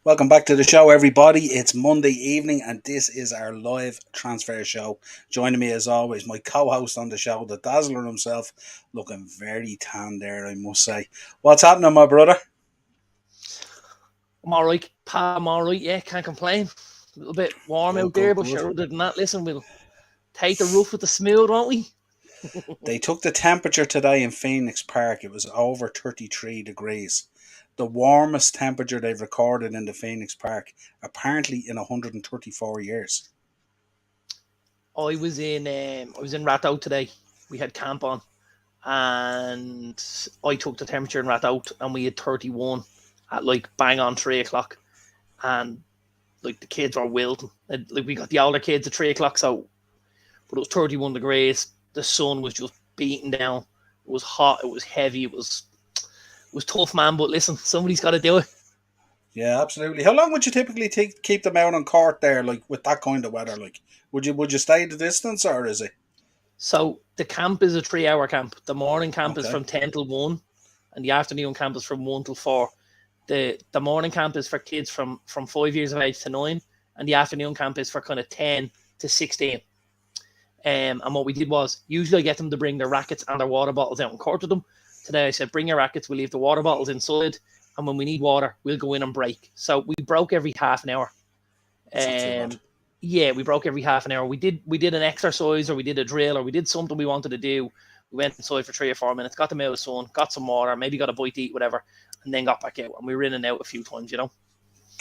Welcome back to the show, everybody. It's Monday evening, and this is our live transfer show. Joining me, as always, my co-host on the show, the Dazzler himself, looking very tan there, I must say. What's happening, my brother? I'm all right, Pat. I'm all right. Yeah, can't complain. A little bit warm Good, out good, there, but good. sure, other than that, listen, we'll take the rough with the smooth, won't we? They took the temperature today in Phoenix Park. It was over 33 degrees. The warmest temperature they've recorded in the Phoenix Park, apparently in 134 years. I was in Rathout today. We had camp on, and I took the temperature in Rathout, and we had 31 at like bang on 3 o'clock, and like the kids were wilting. And, like we got the older kids at 3 o'clock, so but it was 31 degrees. The sun was just beating down. It was hot. It was heavy. It was tough, man. But listen, somebody's got to do it. Yeah, absolutely. How long would you typically keep them out on court there, like with that kind of weather? Like, would you stay the distance, or is it So the camp is a 3 hour camp. The morning camp is okay? from 10 till 1, and the afternoon camp is from 1 till 4. The morning camp is for kids from 5 years of age to 9, and the afternoon camp is for kind of 10 to 16. And what we did was usually I get them to bring their rackets and their water bottles out and court with them. Today I said, bring your rackets, we'll leave the water bottles inside, and when we need water, we'll go in and break. So we broke every half an hour. It's not too bad. Um, yeah, we broke every half an hour. We did an exercise, or we did a drill, or we did something we wanted to do. We went inside for 3 or 4 minutes, got them out of the sun, got some water, maybe got a bite to eat, whatever, and then got back out. And we were in and out a few times.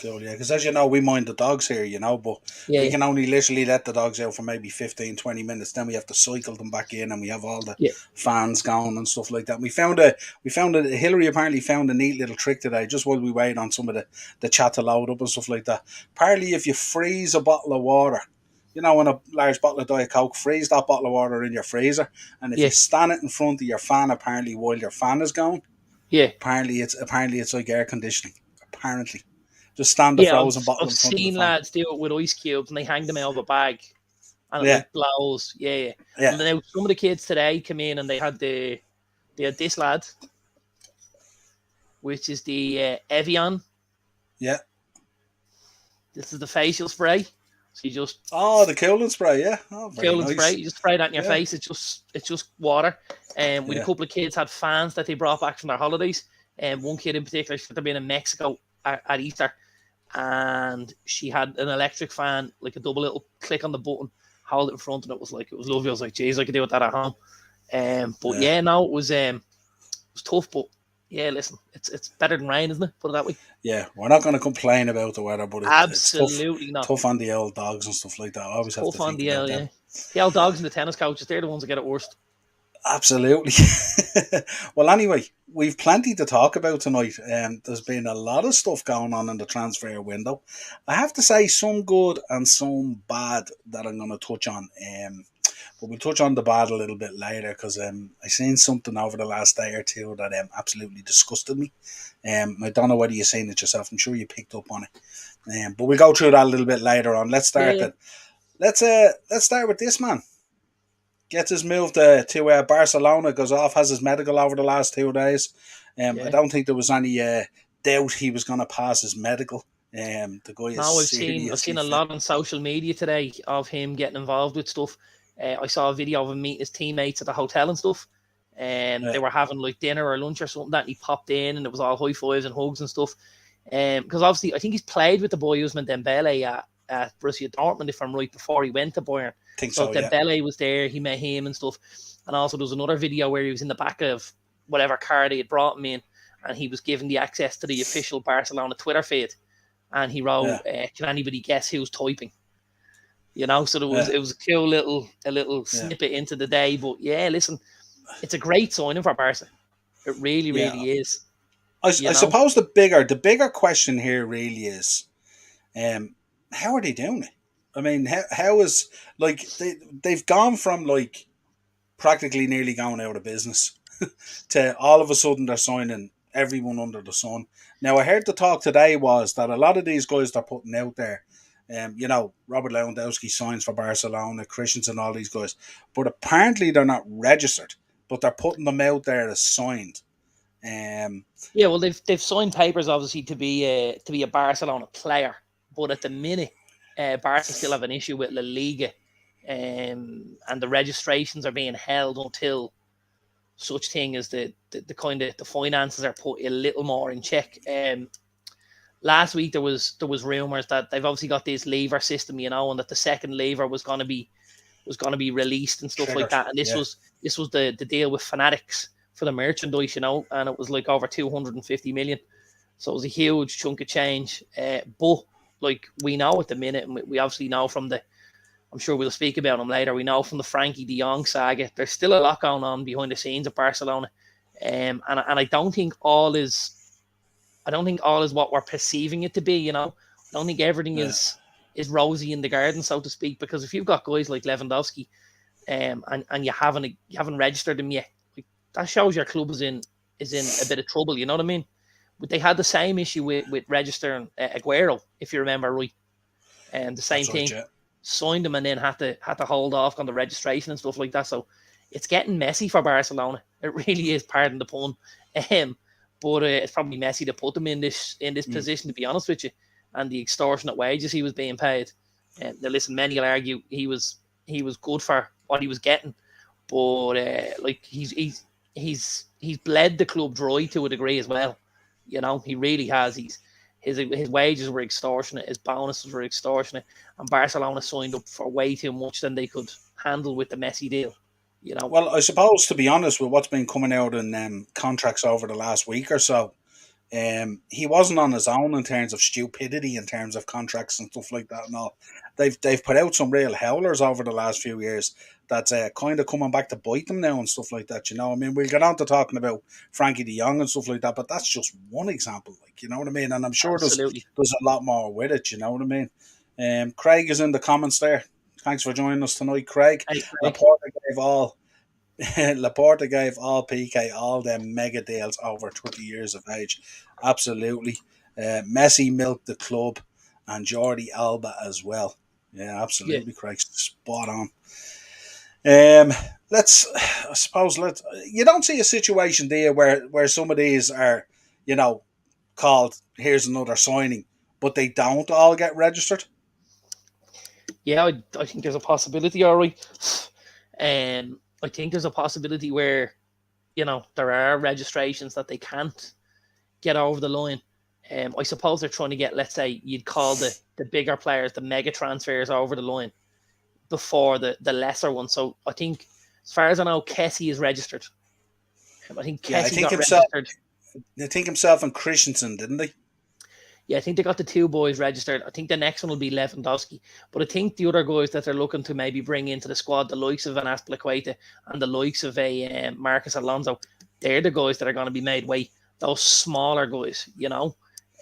Cool, yeah. Because as you know, we mind the dogs here, but Yeah, we yeah, can only literally let the dogs out for maybe 15, 20 minutes. Then we have to cycle them back in, and we have all the yeah. fans going and stuff like that. We found a Hillary apparently found a neat little trick today, just while we wait on some of the chat to load up and stuff like that. Apparently, if you freeze a bottle of water, in a large bottle of Diet Coke, freeze that bottle of water in your freezer, and if you Yeah, stand it in front of your fan, apparently while your fan is going, yeah, apparently it's like air conditioning. Apparently, just stand the yeah. frozen bottle I've in front of the seen fan. lads do it with ice cubes, and they hang them out of a bag, and it Yeah, like blows. Yeah, yeah. yeah, And now some of the kids today come in, and they had this lad, which is the Evian. yeah. This is the facial spray. So you just Oh, the cooling spray. Yeah. Oh, very cooling spray. nice. You just spray that in your Yeah, face. It's just water. And with a yeah. couple of kids had fans that they brought back from their holidays. And one kid in particular, she had been in Mexico at Easter, and she had an electric fan, like a double little click on the button, hold it in front, and it was lovely. I was like, geez, I could do that at home. But Yeah. yeah, no, it was tough, but yeah, listen, it's better than rain, isn't it? Put it that way. Yeah, we're not going to complain about the weather, but it's tough, Absolutely not. tough on the old dogs and stuff like that. I It's always have to tough on think the about L, them. yeah. The old dogs and the tennis coaches, they're the ones that get it worst. Absolutely. Well, anyway, we've plenty to talk about tonight. There's been a lot of stuff going on in the transfer window. I have to say, some good and some bad that I'm going to touch on. But we'll touch on the bad a little bit later because I seen something over the last day or two that absolutely disgusted me. I don't know whether you've seen it yourself. I'm sure you picked up on it. But we'll go through that a little bit later on. Let's Yeah, start yeah, it. Let's start with this man. Gets his move to Barcelona, goes off, has his medical over the last 2 days. I yeah. don't think there was any doubt he was going to pass his medical. The guy is No, I've seen seriously a fit. lot on social media today of him getting involved with stuff. I saw a video of him meeting his teammates at the hotel and stuff. And they Yeah, were having like dinner or lunch or something that, and he popped in, and it was all high fives and hugs and stuff. Because obviously, I think he's played with the boy Usman Dembele at Borussia Dortmund, if I'm right, before he went to Bayern. think So so. Yeah, Dembele was there, he met him and stuff. And also, there was another video where he was in the back of whatever car they had brought him in, and he was given the access to the official Barcelona Twitter feed, and he wrote, yeah, "Can anybody guess who's typing?" So there was yeah, it was a cool little yeah, snippet into the day. But yeah, listen, it's a great signing for Barca. It really, yeah. really is. I You know, suppose the bigger question here really is, um, how are they doing it? I mean, how is like they've gone from like practically nearly going out of business to all of a sudden they're signing everyone under the sun. Now, I heard the talk today was that a lot of these guys they're putting out there, Robert Lewandowski signs for Barcelona, Christensen, all these guys, but apparently they're not registered, but they're putting them out there as signed. Yeah, well, they've signed papers obviously to be a Barcelona player, but at the minute, Barca still have an issue with La Liga, and the registrations are being held until such thing as the kind of the finances are put a little more in check. Last week there was rumors that they've obviously got this lever system, and that the second lever was going to be released and stuff like Triggered. that. And this Yeah, was this was the deal with Fanatics for the merchandise, and it was like over 250 million. So it was a huge chunk of change. But like we know at the minute, and we obviously know from the, I'm sure we'll speak about him later. We know from the Frankie De Jong saga, there's still a lot going on behind the scenes at Barcelona, and I don't think all is what we're perceiving it to be. I don't think everything yeah, is rosy in the garden, so to speak. Because if you've got guys like Lewandowski, and you haven't registered him yet, like, that shows your club is in a bit of trouble. You know what I mean? But they had the same issue with registering Aguero, if you remember right, and the same that's right. thing. Yeah. Signed him and then had to hold off on the registration and stuff like that. So it's getting messy for Barcelona. It really is, pardon the pun. Um, but it's probably messy to put him in this Mm. position, to be honest with you, and the extortionate wages he was being paid. Now, listen, many will argue he was good for what he was getting, but like he's bled the club dry to a degree as well. He really has. His wages were extortionate, his bonuses were extortionate, and Barcelona signed up for way too much than they could handle with the Messi deal. You know, Well, I suppose to be honest with what's been coming out in contracts over the last week or so, he wasn't on his own in terms of stupidity, in terms of contracts and stuff like that. And all, they've put out some real howlers over the last few years. That's kind of coming back to bite them now and stuff like that. I mean, we'll get on to talking about Frankie De Jong and stuff like that, but that's just one example. Like, you know what I mean? And I'm sure absolutely. there's a lot more with it. You know what I mean? Craig is in the comments there. Thanks for joining us tonight, Craig. Hey, Craig. Laporta gave all Laporta gave all PK all them mega deals over 20 years of age. Absolutely. Messi milked the club and Jordi Alba as well. Yeah, Yeah, absolutely, Craig. Spot on. Um, let's, I suppose, you don't see a situation there where some of these are, you know, called, here's another signing, but they don't all get registered. yeah. I think there's a possibility. All right. I think there's a possibility where there are registrations that they can't get over the line. I suppose they're trying to get, let's say, you'd call the bigger players, the mega transfers, over the line before the lesser ones. So I think, as far as I know, Kessie is registered. I think Yeah, Kessie got registered. I think himself and Christensen, didn't they? Yeah, I think they got the two boys registered. I think the next one will be Lewandowski. But I think the other guys that they're looking to maybe bring into the squad, the likes of Van Aspilicueta and the likes of a Marcus Alonso, they're the guys that are going to be made weight. Those smaller guys. Um,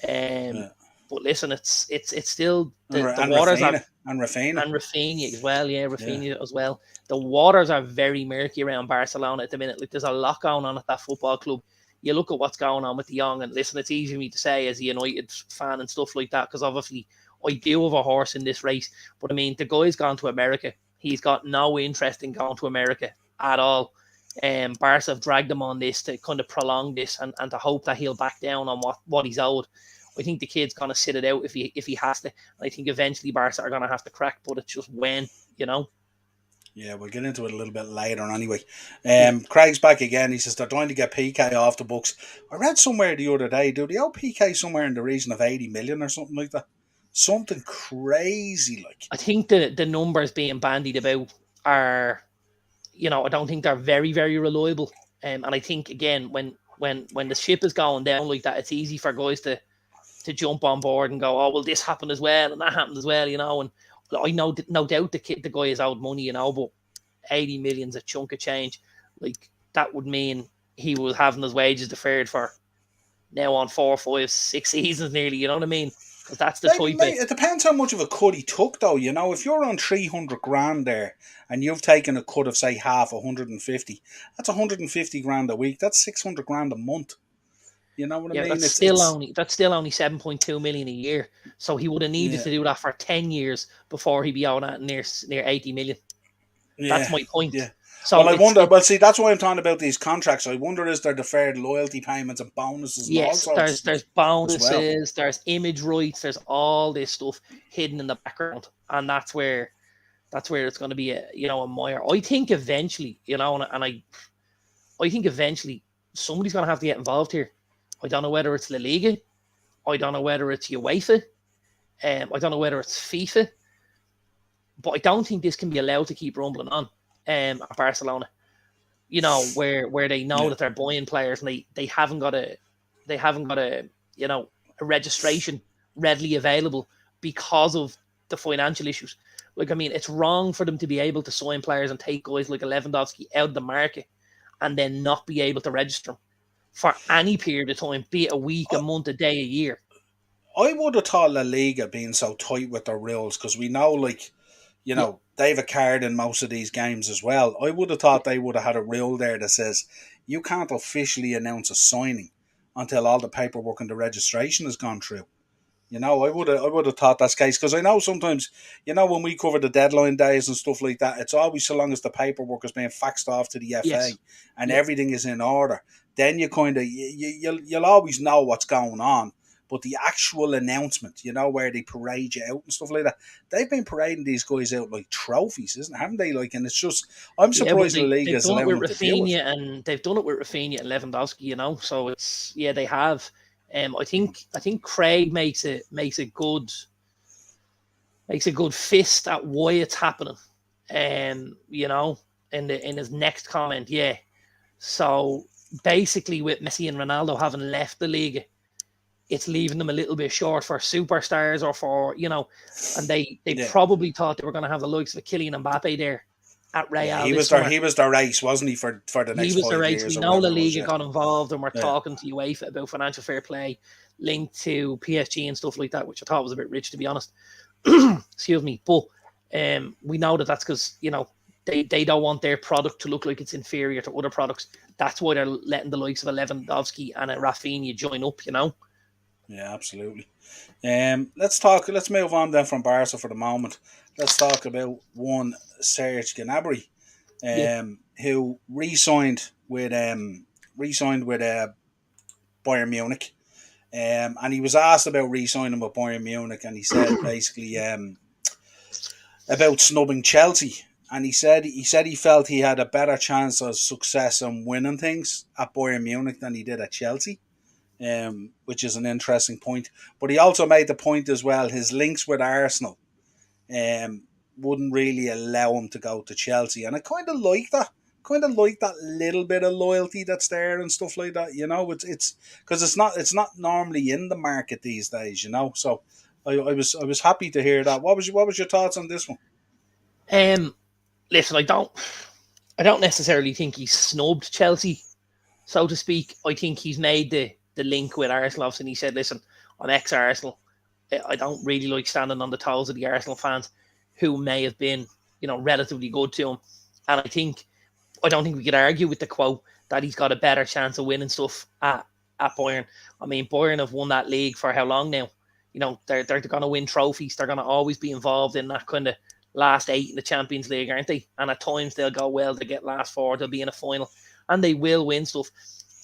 Yeah. but listen, it's still And, the and waters are, Rafinha. And Rafinha. and Rafinha as well. Yeah, Yeah. Rafinha as well. The waters are very murky around Barcelona at the minute. Like, there's a lot going on at that football club. You look at what's going on with De Jong, and listen, it's easy for me to say as a United fan and stuff like that, because obviously I do have a horse in this race. But I mean, the guy's gone to America. He's got no interest in going to America at all. Barca have dragged him on this to kind of prolong this, and to hope that he'll back down on what he's owed. I think the kid's going to sit it out if he has to. And I think eventually Barca are going to have to crack, but it's just when. Yeah, we'll get into it a little bit later anyway. Yeah. Craig's back again. He says they're trying to get PK off the books. I read somewhere the other day, dude, they owe PK somewhere in the region of 80 million or something like that. Something crazy like. I think the numbers being bandied about are, I don't think they're very, very reliable. And I think, again, when the ship is going down like that, it's easy for guys to jump on board and go, oh, well, this happened as well and that happened as well. And I know, no doubt the guy is out money, but 80 million's a chunk of change. Like, that would mean he was having his wages deferred for now on 4, 5, 6 seasons nearly. You know what I mean? Because that's the type of. It depends how much of a cut he took, though. If you're on 300 grand there and you've taken a cut of, say, half 150, that's 150 grand a week. That's 600 grand a month. You know what I Yeah, mean? that's still only 7.2 million a year. So he would have needed Yeah, to do that for 10 years before he'd be out at near 80 million. yeah, That's my point. yeah. Well, So I it's wonder. Well, see, that's why I'm talking about these contracts. I wonder is there deferred loyalty payments and bonuses and all yes, sorts of there's stuff as well. bonuses, there's image rights, there's all this stuff hidden in the background, and that's where it's going to be a a mire. I think eventually, and I think eventually somebody's going to have to get involved here. I don't know whether it's La Liga, I don't know whether it's UEFA, I don't know whether it's FIFA, but I don't think this can be allowed to keep rumbling on. At Barcelona, where they know Yeah. that they're buying players and they haven't got a registration readily available because of the financial issues. Like, I mean, it's wrong for them to be able to sign players and take guys like Lewandowski out of the market and then not be able to register them for any period of time, be it a week, a I, month, a day, a year. I would have thought La Liga being so tight with their rules because we know, like, Yeah, they have a card in most of these games as well. I would have yeah, thought they would have had a rule there that says you can't officially announce a signing until all the paperwork and the registration has gone through. I would have thought that's the case because I know sometimes, when we cover the deadline days and stuff like that, it's always so long as the paperwork is being faxed off to the yes, FA and yeah. everything is in order. Then you kind of you'll always know what's going on. But the actual announcement, where they parade you out and stuff like that, they've been parading these guys out like trophies, haven't they? Like, and it's just, I'm Yeah, but surprised the league they've is done it allowing with them to do it. Rafinha and Lewandowski, So it's they have. I think Craig makes a good fist at why it's happening. In his next comment, yeah. So basically, with Messi and Ronaldo having left the league, it's leaving them a little bit short for superstars or and they Yeah, probably thought they were going to have the likes of Kylian Mbappe there at yeah. Real He this was their summer. he was their race, wasn't he, for the He next was the five race. years We or know whatever La it was. Liga Yeah, got involved and we're yeah. talking to UEFA about financial fair play linked to PSG and stuff like that, which I thought was a bit rich, to be honest. Excuse me. But we know that that's because, they don't want their product to look like it's inferior to other products. That's why they're letting the likes of a Lewandowski and a Rafinha join up. Yeah, absolutely. Let's move on then from Barca for the moment. Let's talk about one Serge Gnabry, Yeah. who re-signed with Bayern Munich. And he was asked about re-signing with Bayern Munich, and he said basically about snubbing Chelsea. And he said he felt he had a better chance of success and winning things at Bayern Munich than he did at Chelsea, which is an interesting point. But he also made the point as well, his links with Arsenal um, wouldn't really allow him to go to Chelsea. And I kind of like that. Kind of like that little bit of loyalty that's there and stuff like that. It's because it's not normally in the market these days. So I was happy to hear that. What was your thoughts on this one? Um, Listen, I don't necessarily think he's snubbed Chelsea, so to speak. I think he's made the link with Arsenal, and he said, "Listen, I'm ex-Arsenal. I don't really like standing on the toes of the Arsenal fans who may have been, relatively good to him." And I don't think we could argue with the quote that he's got a better chance of winning stuff at Bayern. I mean, Bayern have won that league for how long now? They're going to win trophies. They're going to always be involved in that kind of last eight in the Champions League, aren't they? And at times they'll go well, they get last four, they'll be in a final, and they will win stuff.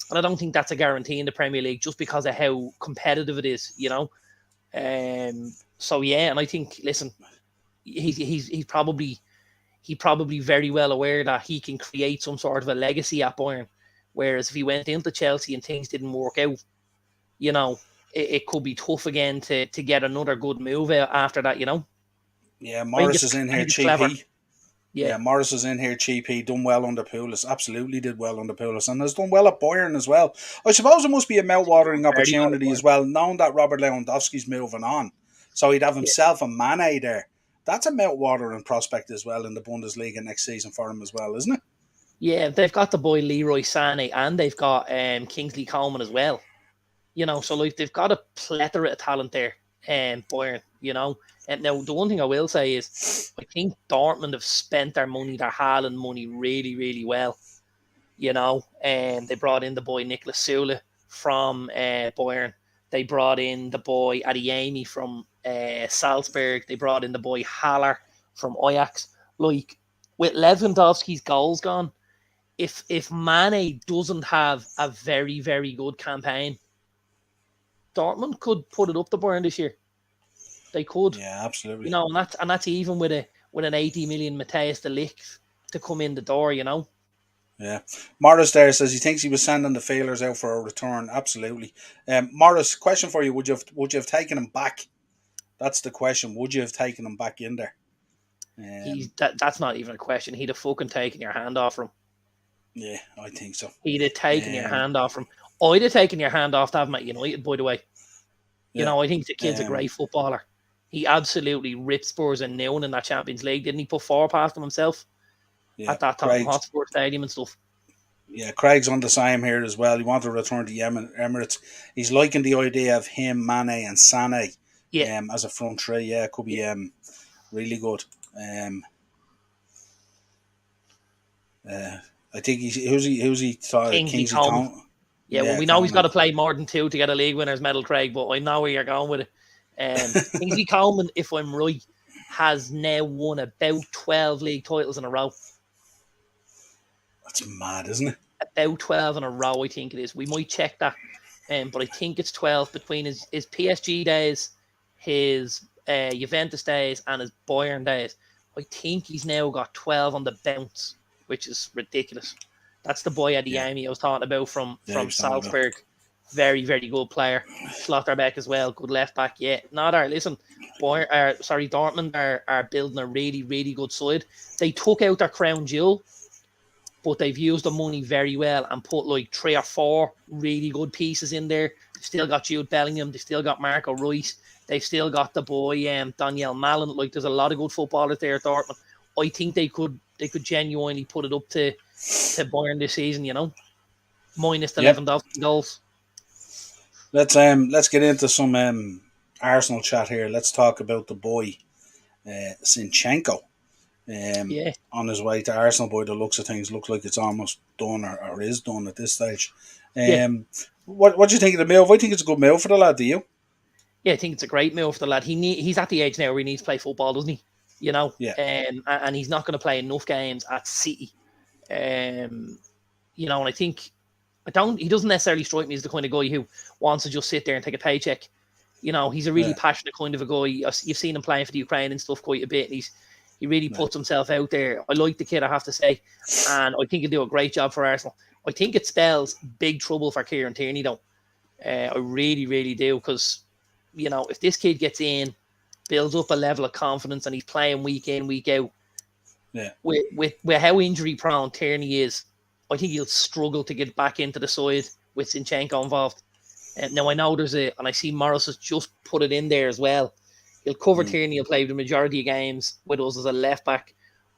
And I don't think that's a guarantee in the Premier League just because of how competitive it is. So yeah, and I think, listen, he's probably very well aware that he can create some sort of a legacy at Bayern. Whereas if he went into Chelsea and things didn't work out, it could be tough again to get another good move out after that. Yeah, I think Morris it's is in I here think it's clever. cheapy. Yeah, Yeah, Morris is in here cheap. He done well under Pulis. Absolutely did well under Pulis. And has done well at Bayern as well. I suppose it must be a mouth-watering very well at opportunity Bayern. as well, knowing that Robert Lewandowski's moving on. So he'd have Yeah, himself and Mane there. That's a mouth-watering prospect as well in the Bundesliga next season for him as well, isn't it? yeah, they've got the boy Leroy Sané and they've got Kingsley Coman as well. So like they've got a plethora of talent there, Bayern. And now the one thing I will say is, I think Dortmund have spent their money, their Haaland money, really, really well. And they brought in the boy Nicolas Sule from Bayern. They brought in the boy Adeyemi from Salzburg. They brought in the boy Haller from Ajax. Like, with Lewandowski's goals gone, if Mane doesn't have a very, very good campaign, Dortmund could put it up the Bayern this year. They could, Yeah, absolutely. and that's even with an 80 million Matthias de Ligt to come in the door. Yeah, Morris there says he thinks he was sending the failures out for a return. Absolutely. Morris, question for you: would you have taken him back? That's the question. Would you have taken him back in there? That's not even a question. He'd have fucking taken your hand off him. Yeah, I think so. He'd have taken your Um, hand off him. I'd have taken your hand off to have him at United, by the way. yeah. I think the kid's a Um, great footballer. He absolutely ripped Spurs a noon in that Champions League. Didn't he put four past them himself yeah. at that Tottenham Craig's Hotspur Stadium and stuff? Yeah, Craig's on the same here as well. He wanted to return to Emirates. He's liking the idea of him, Mane, and Sané Yeah, as a front three. Yeah, it could be really good. Um, uh, I think who's he thought Kingsley Kingsley Coman. Town. Yeah, well, Yeah, we know he's got Coman. to play more than two to get a league winners medal, Craig, but I know where you're going with it. Kingsley Coman, if I'm right, has now won about 12 league titles in a row. That's mad, isn't it? About 12 in a row, I think it is. We might check that, but I think it's 12 between his PSG days, his Juventus days, and his Bayern days. I think he's now got 12 on the bounce, which is ridiculous. That's the boy Yeah, Adeyemi I was talking about from yeah, he was talking about. Salzburg. Very, very good player. Schlotterbeck as well, good left back. Yeah, listen, Dortmund are building a really, really good side. They took out their crown jewel, but they've used the money very well and put like 3 or 4 really good pieces in there. They've still got Jude Bellingham. They've still got Marco Reus. They've still got the boy Daniel Malin. Like, there's a lot of good footballers there at Dortmund. I think they could genuinely put it up to Bayern this season. Minus the Yep. Lewandowski goals. Let's get into some Arsenal chat here. Let's talk about the boy Zinchenko. Yeah, On his way to Arsenal, boy, the looks of things look like it's almost done or is done at this stage. yeah, What do you think of the move? I think it's a good move for the lad. Do you? yeah. I think it's a great move for the lad. He's at the age now where he needs to play football, doesn't he? Yeah, And he's not going to play enough games at City. And I think he doesn't necessarily strike me as the kind of guy who wants to just sit there and take a paycheck. He's a really yeah, passionate kind of a guy. You've seen him playing for the Ukraine and stuff quite a bit. And he really yeah. puts himself out there. I like the kid, I have to say, and I think he'll do a great job for Arsenal. I think it spells big trouble for Kieran Tierney, though. I really, really do, because if this kid gets in, builds up a level of confidence, and he's playing week in, week out, Yeah. with how injury prone Tierney is, I think he'll struggle to get back into the side with Zinchenko involved. Now I know and I see Morris has just put it in there as well. He'll cover Tierney. He'll play the majority of games with us as a left back,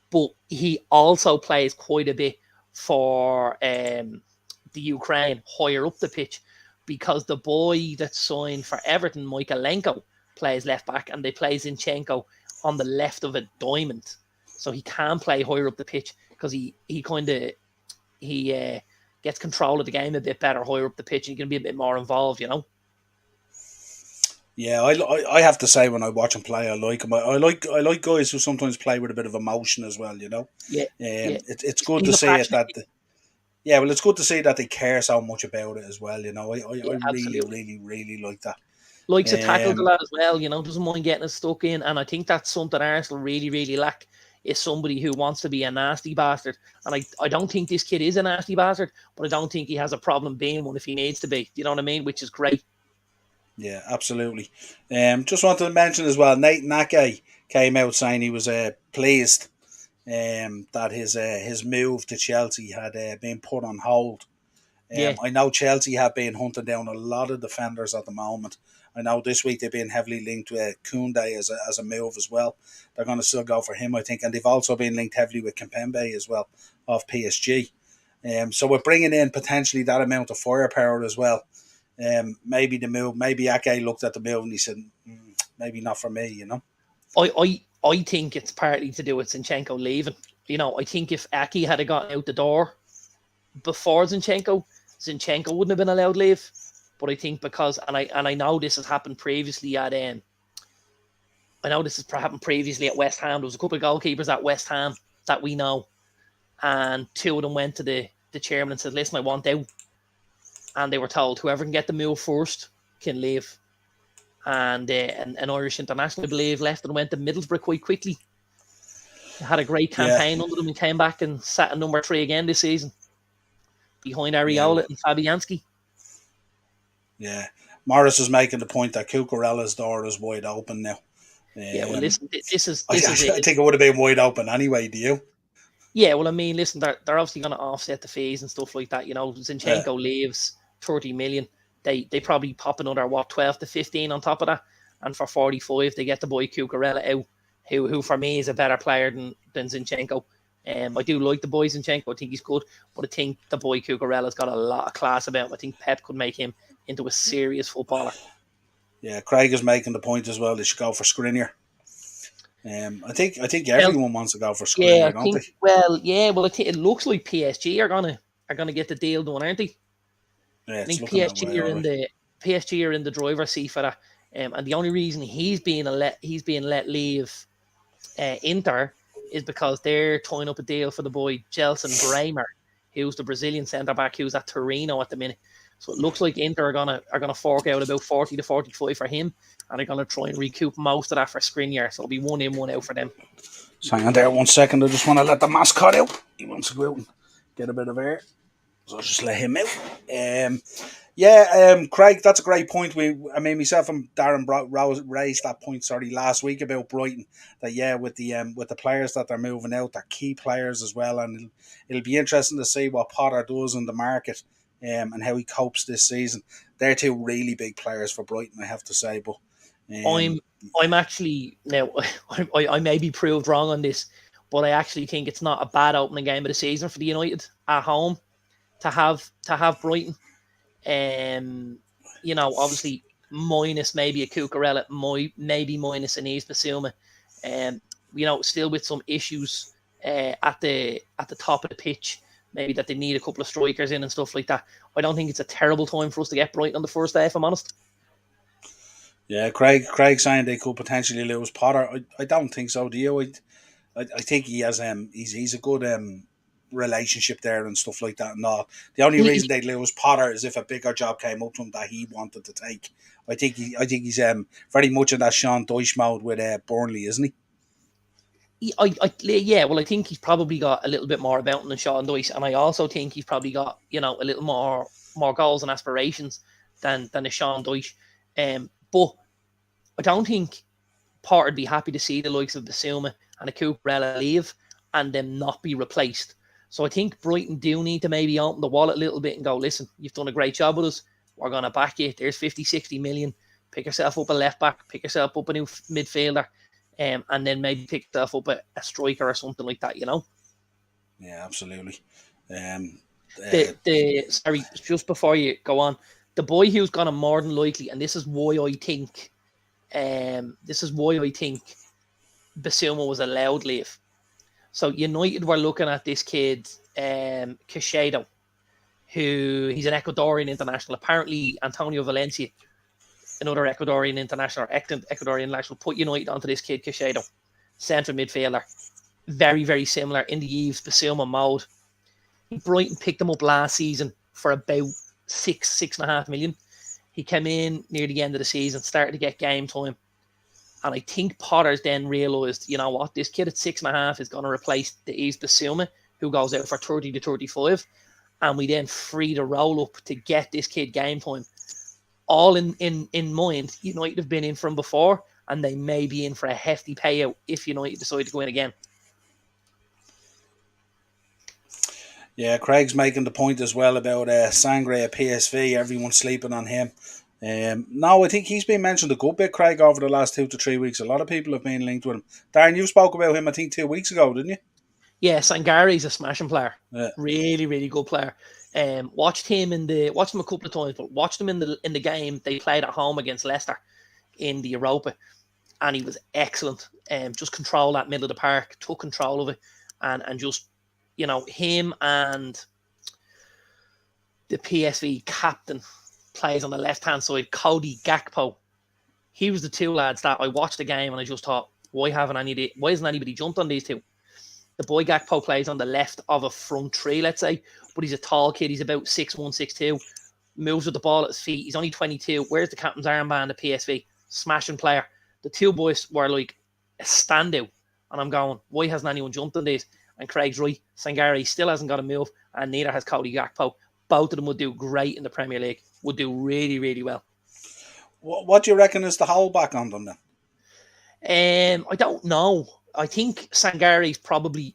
but he also plays quite a bit for the Ukraine higher up the pitch, because the boy that's signed for Everton, Michaelenko, plays left back, and they play Zinchenko on the left of a diamond, so he can play higher up the pitch because he gets control of the game a bit better higher up the pitch, and he can be a bit more involved. Yeah, I have to say when I watch him play, I like him. I like guys who sometimes play with a bit of emotion as well. Yeah, yeah. It's good to He's a see it passionate. yeah, well, it's good to see that they care so much about it as well. I Yeah, really, absolutely. really, really like that. Likes to tackle the Um, lad as well. Doesn't mind getting us stuck in, and I think that's something Arsenal really, really lack. Is somebody who wants to be a nasty bastard. And I don't think this kid is a nasty bastard, but I don't think he has a problem being one if he needs to be. You know what I mean? Which is great. yeah, absolutely. Just wanted to mention as well, Nate Nake came out saying he was pleased that his move to Chelsea had been put on hold. Yeah, I know Chelsea have been hunting down a lot of defenders at the moment. I know this week they've been heavily linked with Koundé as a move as well. They're going to still go for him, I think, and they've also been linked heavily with Kimpembe as well of PSG. So we're bringing in potentially that amount of firepower as well. Maybe Ake looked at the move and he said, maybe not for me. I think it's partly to do with Zinchenko leaving. I think if Aki had gotten out the door before Zinchenko wouldn't have been allowed to leave. But I think because, and I know this has happened previously at happened previously at West Ham. There was a couple of goalkeepers at West Ham that we know, and 2 of them went to the chairman and said, "Listen, I want out," and they were told whoever can get the move first can leave. And an Irish international, I believe, left and went to Middlesbrough quite quickly. They had a great Yeah, campaign under them and came back and sat at number 3 again this season, behind yeah, Areola and Fabianski. yeah. Morris is making the point that Cucurella's door is wide open now. Yeah, well, listen, this is I it. think it would have been wide open anyway. Do you? Yeah, well, I mean, listen, they're obviously going to offset the fees and stuff like that. Yeah, Zinchenko leaves 30 million. They probably pop another 12 to 15 on top of that, and for 45 they get the boy Cucurella out, who for me is a better player than Zinchenko. I do like the boy Zinchenko. I think he's good, but I think the boy Cucurella's got a lot of class about him. I think Pep could make him into a serious footballer. yeah. Craig is making the point as well. They should go for Skriniar. I think Well, everyone wants to go for yeah, Skriniar, I don't think. they? Well, yeah, well, I think it looks like PSG are gonna get the deal done, aren't they? Yeah, I it's think looking that way, all right. PSG are in the driver's seat for that, and the only reason he's being let leave Inter is because they're tying up a deal for the boy Gelson Bremer, who's the Brazilian centre back who's at Torino at the minute. So it looks like Inter are gonna fork out about 40 to 45 for him, and they're gonna try and recoup most of that for Skriniar. So it'll be 1 in, 1 out for them. So hang on there 1 second. I just want to let the mascot out. He wants to go out and get a bit of air. So I'll just let him out. Craig, that's a great point. Myself and Darren raised that point. Last week about Brighton. That with the players that they're moving out, they're key players as well, and it'll be interesting to see what Potter does in the market, and how he copes this season. They're 2 really big players for Brighton, I have to say. But I'm I'm actually now I may be proved wrong on this, but I actually think it's not a bad opening game of the season for the United at home to have Brighton. Obviously minus maybe a Cucurella, maybe minus an Yves Bissouma, still with some issues at the top of the pitch. Maybe that they need a couple of strikers in and stuff like that. I don't think it's a terrible time for us to get Brighton on the first day, if I'm honest. yeah, Craig saying they could potentially lose Potter. I don't think so. Do you? I think he has he's a good relationship there and stuff like that and all. The only reason they'd lose Potter is if a bigger job came up to him that he wanted to take. I think he's very much in that Sean Dyche mode with Burnley, isn't he? Well, I think he's probably got a little bit more about him than Sean Dyche, and I also think he's probably got a little more goals and aspirations than a Sean Dyche. But I don't think Potter would be happy to see the likes of Bissouma and a Cucurella leave and them not be replaced. So I think Brighton do need to maybe open the wallet a little bit and go, listen, you've done a great job with us. We're going to back you. There's 50, 60 million. Pick yourself up a left back. Pick yourself up a new midfielder. And then maybe pick yourself up a striker or something like that, Yeah, absolutely. Sorry, just before you go on, the boy who's gonna more than likely, and this is why I think Bissouma was allowed leave. So United were looking at this kid, Caicedo, who he's an Ecuadorian international. Apparently, Antonio Valencia, another Ecuadorian international, put United onto this kid, Caicedo, central midfielder. Very, very similar in the Yves Bissouma mode. Brighton picked him up last season for about 6.5 million. He came in near the end of the season, started to get game time. And I think Potter's then realised, you know what, this kid at 6.5 is going to replace the Yves Bissouma, who goes out for 30 to 35. And we then free the roll up to get this kid game time. All in mind, United have been in from before, and they may be in for a hefty payout if United decide to go in again. Yeah, Craig's making the point as well about Sangre at PSV. Everyone's sleeping on him. No, I think he's been mentioned a good bit, Craig, over the last 2 to 3 weeks. A lot of people have been linked with him. Darren, you spoke about him, I think, 2 weeks ago, didn't you? Yeah, Sangari's a smashing player. Yeah. Really, really good player. Watched him a couple of times, but watched him in the game they played at home against Leicester in the Europa, and he was excellent. Just control that middle of the park, took control of it, and just him and the PSV captain plays on the left hand side, Cody Gakpo. He was the 2 lads that I watched the game and I just thought, why isn't anybody jumped on these 2? The boy Gakpo plays on the left of a front three, let's say, but he's a tall kid. He's about 6'1", 6'2", moves with the ball at his feet. He's only 22. Wears the captain's armband at PSV. Smashing player. The two boys were like a standout. And I'm going, why hasn't anyone jumped on this? And Craig's right. Sangare still hasn't got a move, and neither has Cody Gakpo. Both of them would do great in the Premier League. Would do really, really well. What do you reckon is the holdback on them then? I don't know. I think Sangare is probably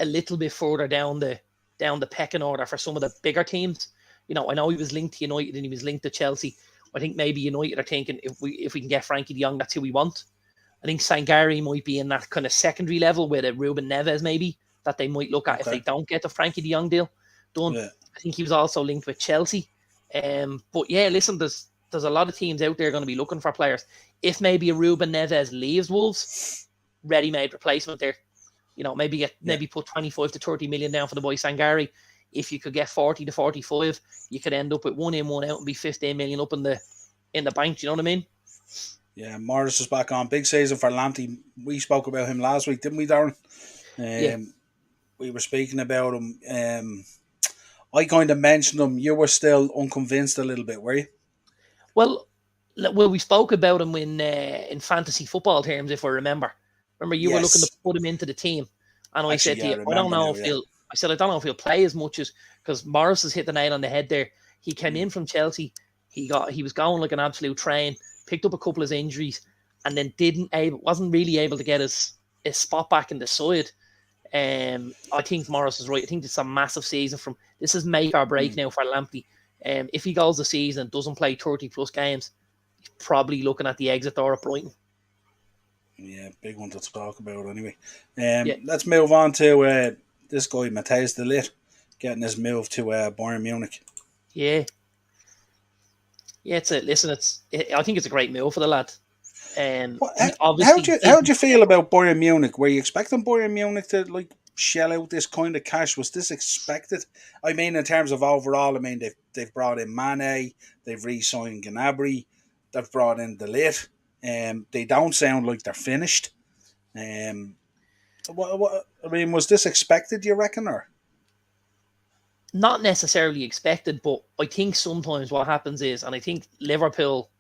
a little bit further down the pecking order for some of the bigger teams. You know, I know he was linked to United and he was linked to Chelsea. I think maybe United are thinking if we can get Frankie de Jong, that's who we want. I think Sangare might be in that kind of secondary level with a Ruben Neves maybe that they might look at if they don't get the Frankie de Jong deal done. Yeah. I think he was also linked with Chelsea. But yeah, listen, there's a lot of teams out there going to be looking for players. If maybe a Ruben Neves leaves Wolves, ready-made replacement there. You know, maybe put 25 to 30 million down for the boy Sangare. If you could get 40 to 45, you could end up with one in, one out, and be 15 million up in the bank. Do you know what I mean? Yeah, Morris is back on. Big season for Lamptey. We spoke about him last week, didn't we, Darren? We were speaking about him. I kind of mentioned him. You were still unconvinced a little bit, were you? Well, we spoke about him in fantasy football terms, if I remember. Remember, you were looking to put him into the team, and I said to you, I don't know if he'll play as much as, because Morris has hit the nail on the head there. He came in from Chelsea. He was going like an absolute train. Picked up a couple of injuries, and then wasn't really able to get his spot back in the side. I think Morris is right. I think it's a massive season this is make or break now for Lamptey. If he goes the season, doesn't play 30 plus games, he's probably looking at the exit door at Brighton. Yeah, big one to talk about anyway. Let's move on to this guy, Matthijs de Ligt, getting his move to Bayern Munich. Yeah. Yeah, I think it's a great move for the lad. How do you feel about Bayern Munich? Were you expecting Bayern Munich to shell out this kind of cash? Was this expected? I mean, in terms of overall, I mean they've brought in Mane, they've re-signed Gnabry, they've brought in de Ligt. They don't sound like they're finished. I mean, was this expected, you reckon, or? Not necessarily expected, but I think sometimes what happens is, and I think Liverpool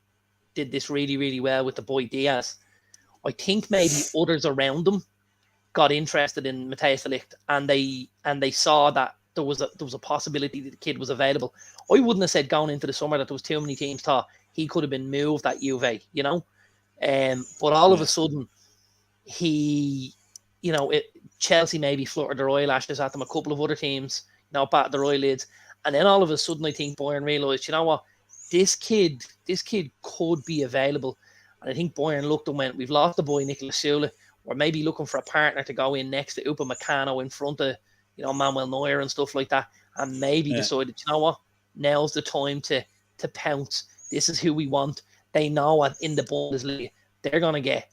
did this really, really well with the boy Diaz. I think maybe others around them got interested in Matthijs de Ligt, and they saw that there was a possibility that the kid was available. I wouldn't have said going into the summer that there was too many teams thought he could have been moved at Juve, you know. But all of a sudden, Chelsea maybe fluttered their eyelashes at them. A couple of other teams, batted their eyelids, and then all of a sudden, I think Bayern realised, you know what, this kid could be available. And I think Bayern looked and went, we've lost the boy Nicolas Sule. We're maybe looking for a partner to go in next to Upamecano in front of, Manuel Neuer and stuff like that. And maybe decided, you know what, now's the time to pounce. This is who we want. They know in the Bundesliga, they're going to get,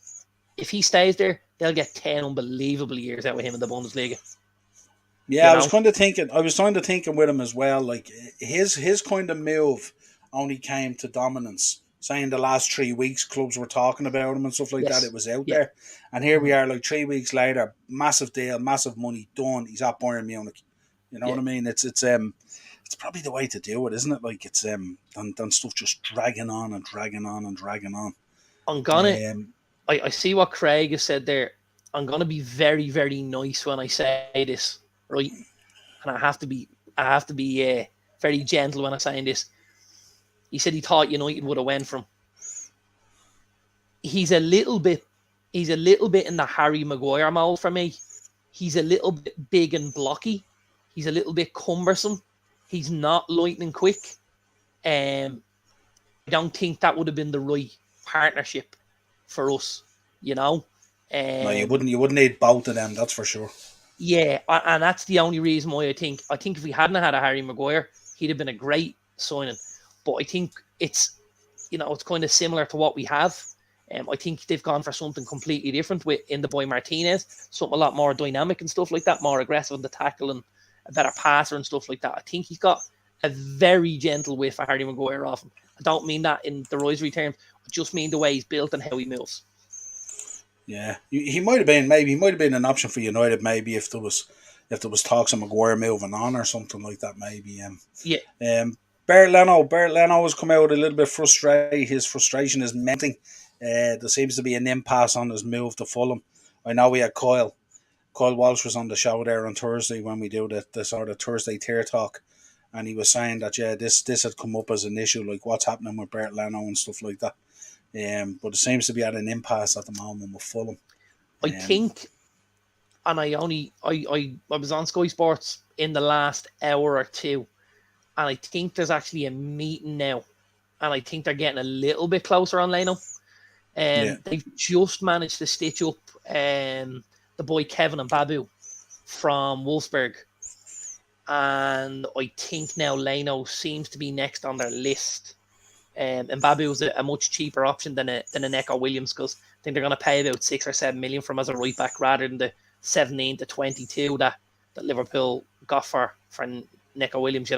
if he stays there, they'll get 10 unbelievable years out of him in the Bundesliga. Yeah, I was trying to think with him as well. Like his kind of move only came to dominance. Saying the last 3 weeks, clubs were talking about him and stuff like that. It was out there, and here we are, like 3 weeks later, massive deal, massive money, done. He's at Bayern Munich. You know what I mean? It's probably the way to do it, isn't it? Like it's than stuff just dragging on and dragging on and dragging on. I'm gonna. I see what Craig has said there. I'm gonna be very, very nice when I say this, right? And I have to be very gentle when I'm saying this. He said he thought United would have went from. He's a little bit in the Harry Maguire mold for me. He's a little bit big and blocky. He's a little bit cumbersome. He's not lightning quick. I don't think that would have been the right partnership for us, No, you wouldn't need both of them, that's for sure. Yeah, and that's the only reason why I think if we hadn't had a Harry Maguire, he'd have been a great signing. But I think it's kind of similar to what we have. I think they've gone for something completely different in the boy Martinez, something a lot more dynamic and stuff like that, more aggressive in the tackle and a better passer and stuff like that. I think he's got a very gentle whiff for Harry Maguire off him. I don't mean that in the derisory terms. I just mean the way he's built and how he moves. Yeah, he might have been, maybe he might have been an option for United, maybe if there was talks of Maguire moving on or something like that, maybe. Yeah, Um, Bert Leno has come out a little bit frustrated. His frustration is mounting. There seems to be an impasse on his move to Fulham. I know we had Kyle Walsh was on the show there on Thursday when we do the sort of Thursday tier talk, and he was saying that yeah, this had come up as an issue, like what's happening with Bert Leno and stuff like that. But it seems to be at an impasse at the moment with Fulham. I Um, think, and I was on Sky Sports in the last hour or two, and I think there's actually a meeting now, and I think they're getting a little bit closer on Leno. yeah, They've just managed to stitch up the boy Kevin and Babu from Wolfsburg, and I think now Leno seems to be next on their list. And Babu is a much cheaper option than a Neco Williams, because I think they're going to pay about 6 or 7 million from as a right back rather than the 17 to 22 that Liverpool got for Neco Williams.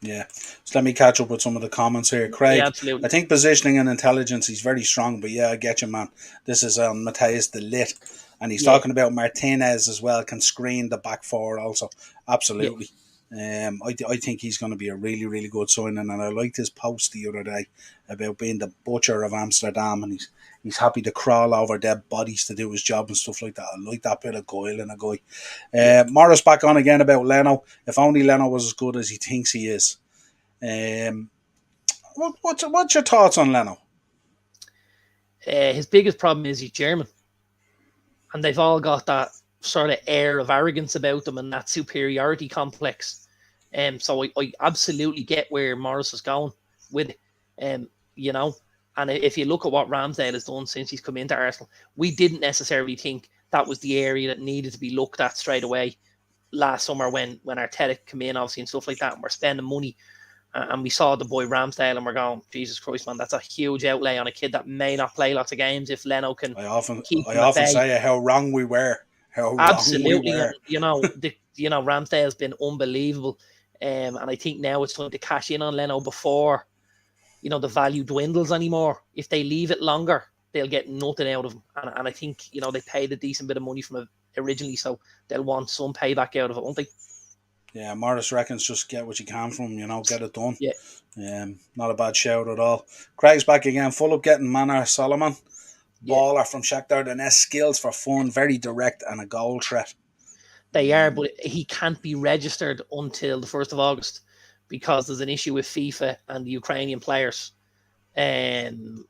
yeah. So let me catch up with some of the comments here. Yeah, Craig, I absolutely. think positioning and intelligence, he's very strong, but yeah, I get you, man. This is Matthias de Ligt, and he's Yeah, talking about Martinez as well, can screen the back four also. yeah, Absolutely. I think he's going to be a really, really good signing, and I liked his post the other day about being the butcher of Amsterdam, and he's happy to crawl over dead bodies to do his job and stuff like that. I like that bit of guile in a guy. yeah. Morris back on again about Leno. If only Leno was as good as he thinks he is. Um, what's your thoughts on Leno? His biggest problem is he's German, and they've all got that sort of air of arrogance about them and that superiority complex. So I absolutely get where Morris is going with it. You know, and if you look at what Ramsdale has done since he's come into Arsenal, we didn't necessarily think that was the area that needed to be looked at straight away last summer when Arteta came in, obviously, and stuff like that, and we're spending money. And we saw the boy Ramsdale, and we're going, Jesus Christ, man, that's a huge outlay on a kid that may not play lots of games if Leno can I often keep I him at often bay. say how wrong we were. How wrong we Absolutely, and were. Ramsdale's been unbelievable, and I think now it's time to cash in on Leno before the value dwindles anymore. If they leave it longer, they'll get nothing out of him, and I think they paid a decent bit of money from it originally, so they'll want some payback out of it, won't they? Yeah, Morris reckons just get what you can from him, get it done. Yeah, Not a bad shout at all. Craig's back again, full up getting Manor Solomon. yeah, Baller from Shakhtar Donetsk, skills for fun, very direct and a goal threat. they are, Um, but he can't be registered until the 1st of August because there's an issue with FIFA and the Ukrainian players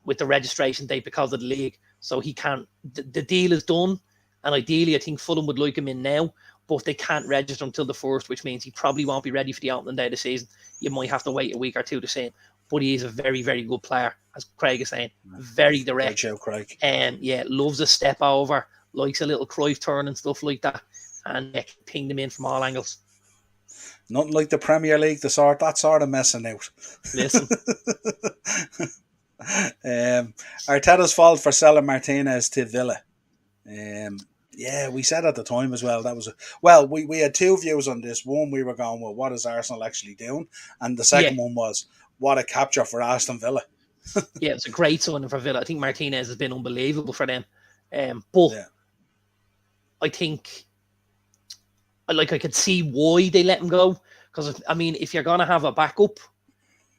with the registration date because of the league. So he can't. The deal is done, and ideally, I think Fulham would like him in now, but they can't register until the 1st, which means he probably won't be ready for the opening day of the season. You might have to wait a week or two to see him. But he is a very, very good player, as Craig is saying. Very great direct, shout, Craig. and yeah, loves a step over, likes a little Cruyff turn and stuff like that, and ping them in from all angles. Nothing like the Premier League, that sort of messing out. Listen, Arteta's fault for selling Martinez to Villa. Yeah, we said at the time as well that was we had two views on this. One, we were going, well, what is Arsenal actually doing? And the yeah, second one was, what a capture for Aston Villa. yeah, it's a great signing for Villa. I think Martinez has been unbelievable for them. But Yeah, I think, I could see why they let him go. Because I mean, if you're gonna have a backup,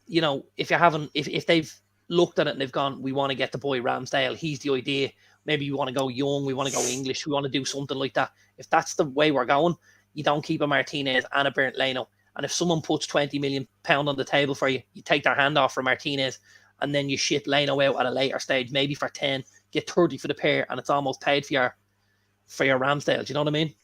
if you're having, if they've looked at it and they've gone, we want to get the boy Ramsdale. He's the idea. Maybe we want to go young. We want to go English. We want to do something like that. If that's the way we're going, you don't keep a Martinez and a Bernd Leno. And if someone puts £20 million on the table for you, you take their hand off for Martinez, and then you ship Leno out at a later stage, maybe for 10, get 30 for the pair, and it's almost paid for your Ramsdale. Do you know what I mean?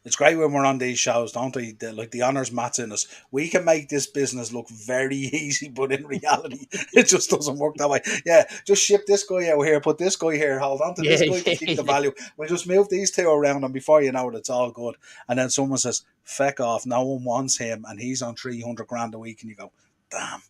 it's great when we're on these shows, don't they? Like the honours Matt's in us. We can make this business look very easy, but in reality, it just doesn't work that way. Yeah, just ship this guy out here, put this guy here, hold on to Yeah, this guy to keep the yeah, value. We'll just move these two around, and before you know it, it's all good. And then someone says, feck off, no one wants him, and he's on 300 grand a week, and you go, damn.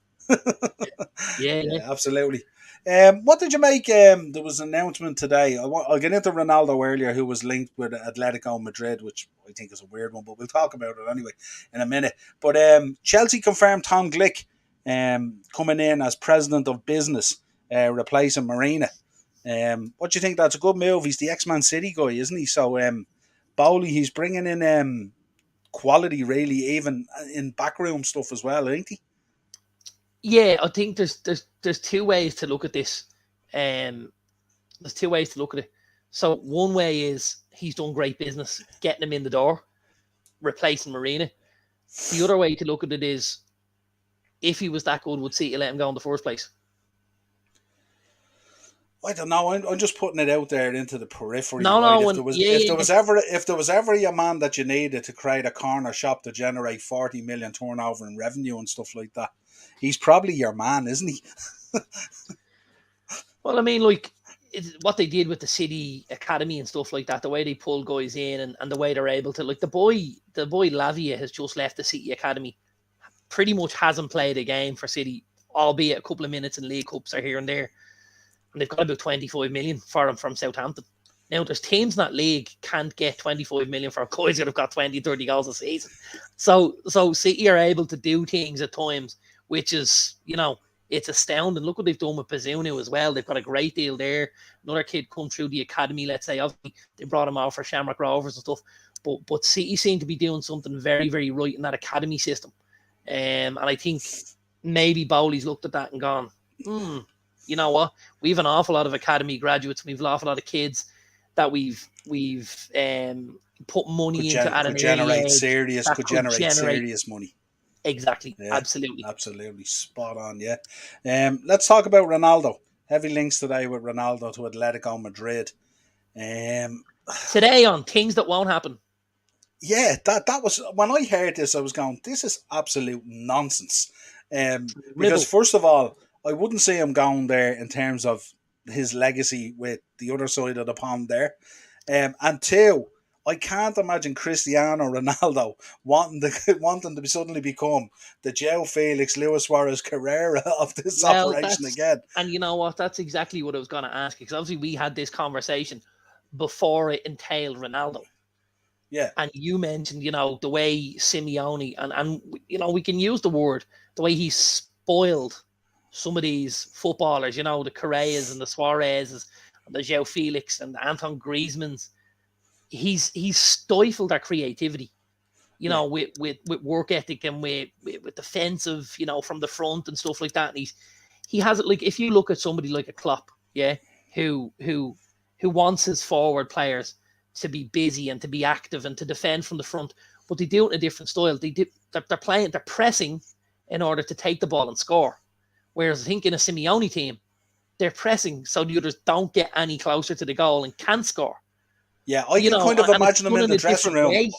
yeah, yeah. Yeah, absolutely. What did you make? There was an announcement today. I'll get into Ronaldo earlier, who was linked with Atletico Madrid, which I think is a weird one, but we'll talk about it anyway in a minute. But Chelsea confirmed Tom Glick coming in as president of business, replacing Marina. What do you think? That's a good move. He's the ex-Man City guy, isn't he? So Bowley, he's bringing in quality, really, even in backroom stuff as well, ain't he? Yeah, I think there's two ways to look at this. Um, there's two ways to look at it. So one way is he's done great business getting him in the door, replacing Marina. The other way to look at it is if he was that good, would City let him go in the first place? I don't know. I'm just putting it out there into the periphery, No, right? no, If and there was yeah, if yeah, there yeah. was ever if there was ever a man that you needed to create a corner shop to generate 40 million turnover in revenue and stuff like that, he's probably your man, isn't he? Well, I mean, like what they did with the City Academy and stuff like that, the way they pull guys in and the way they're able to, like the boy Lavia has just left the City Academy, pretty much hasn't played a game for City, albeit a couple of minutes in League Cups are here and there, and they've got about 25 million for him from Southampton. Now, there's teams in that league can't get 25 million for guys that have got 20, 30 goals a season. So City are able to do things at times, which is, it's astounding. Look what they've done with Bazunu as well. They've got a great deal there. Another kid come through the academy, let's say. Obviously, they brought him out for Shamrock Rovers and stuff. But City seem to be doing something very, very right in that academy system. And I think maybe Bowley's looked at that and gone, you know what? We have an awful lot of academy graduates. We have an awful lot of kids that we've put money into at an early age that could could generate generate serious money. exactly, Yeah, absolutely. absolutely spot on. Yeah. Let's talk about Ronaldo. Heavy links today with Ronaldo to Atletico Madrid. Um, Today on things that won't happen. yeah, that was when I heard this, I was going, "This is absolute nonsense." Because Ribble. first of all, I wouldn't see him going there in terms of his legacy with the other side of the pond there. And two, I can't imagine Cristiano Ronaldo wanting to suddenly become the Joe Felix, Luis Suarez Carrera of this Well, operation again. and you know what? That's exactly what I was going to ask, because obviously we had this conversation before it entailed Ronaldo. Yeah, And you mentioned, the way Simeone, and we can use the word, the way he spoiled some of these footballers, the Correas and the Suarez's and the João Felix and the Anton Griezmann's. He's stifled their creativity, yeah, with work ethic and with defensive, from the front and stuff like that. And he has it, like, if you look at somebody like a Klopp, yeah, who wants his forward players to be busy and to be active and to defend from the front, but they do it in a different style. They're pressing in order to take the ball and score. Whereas I think in a Simeone team, they're pressing so the others don't get any closer to the goal and can score. yeah. I can kind of And it's imagine him done in in the a dressing different room. way.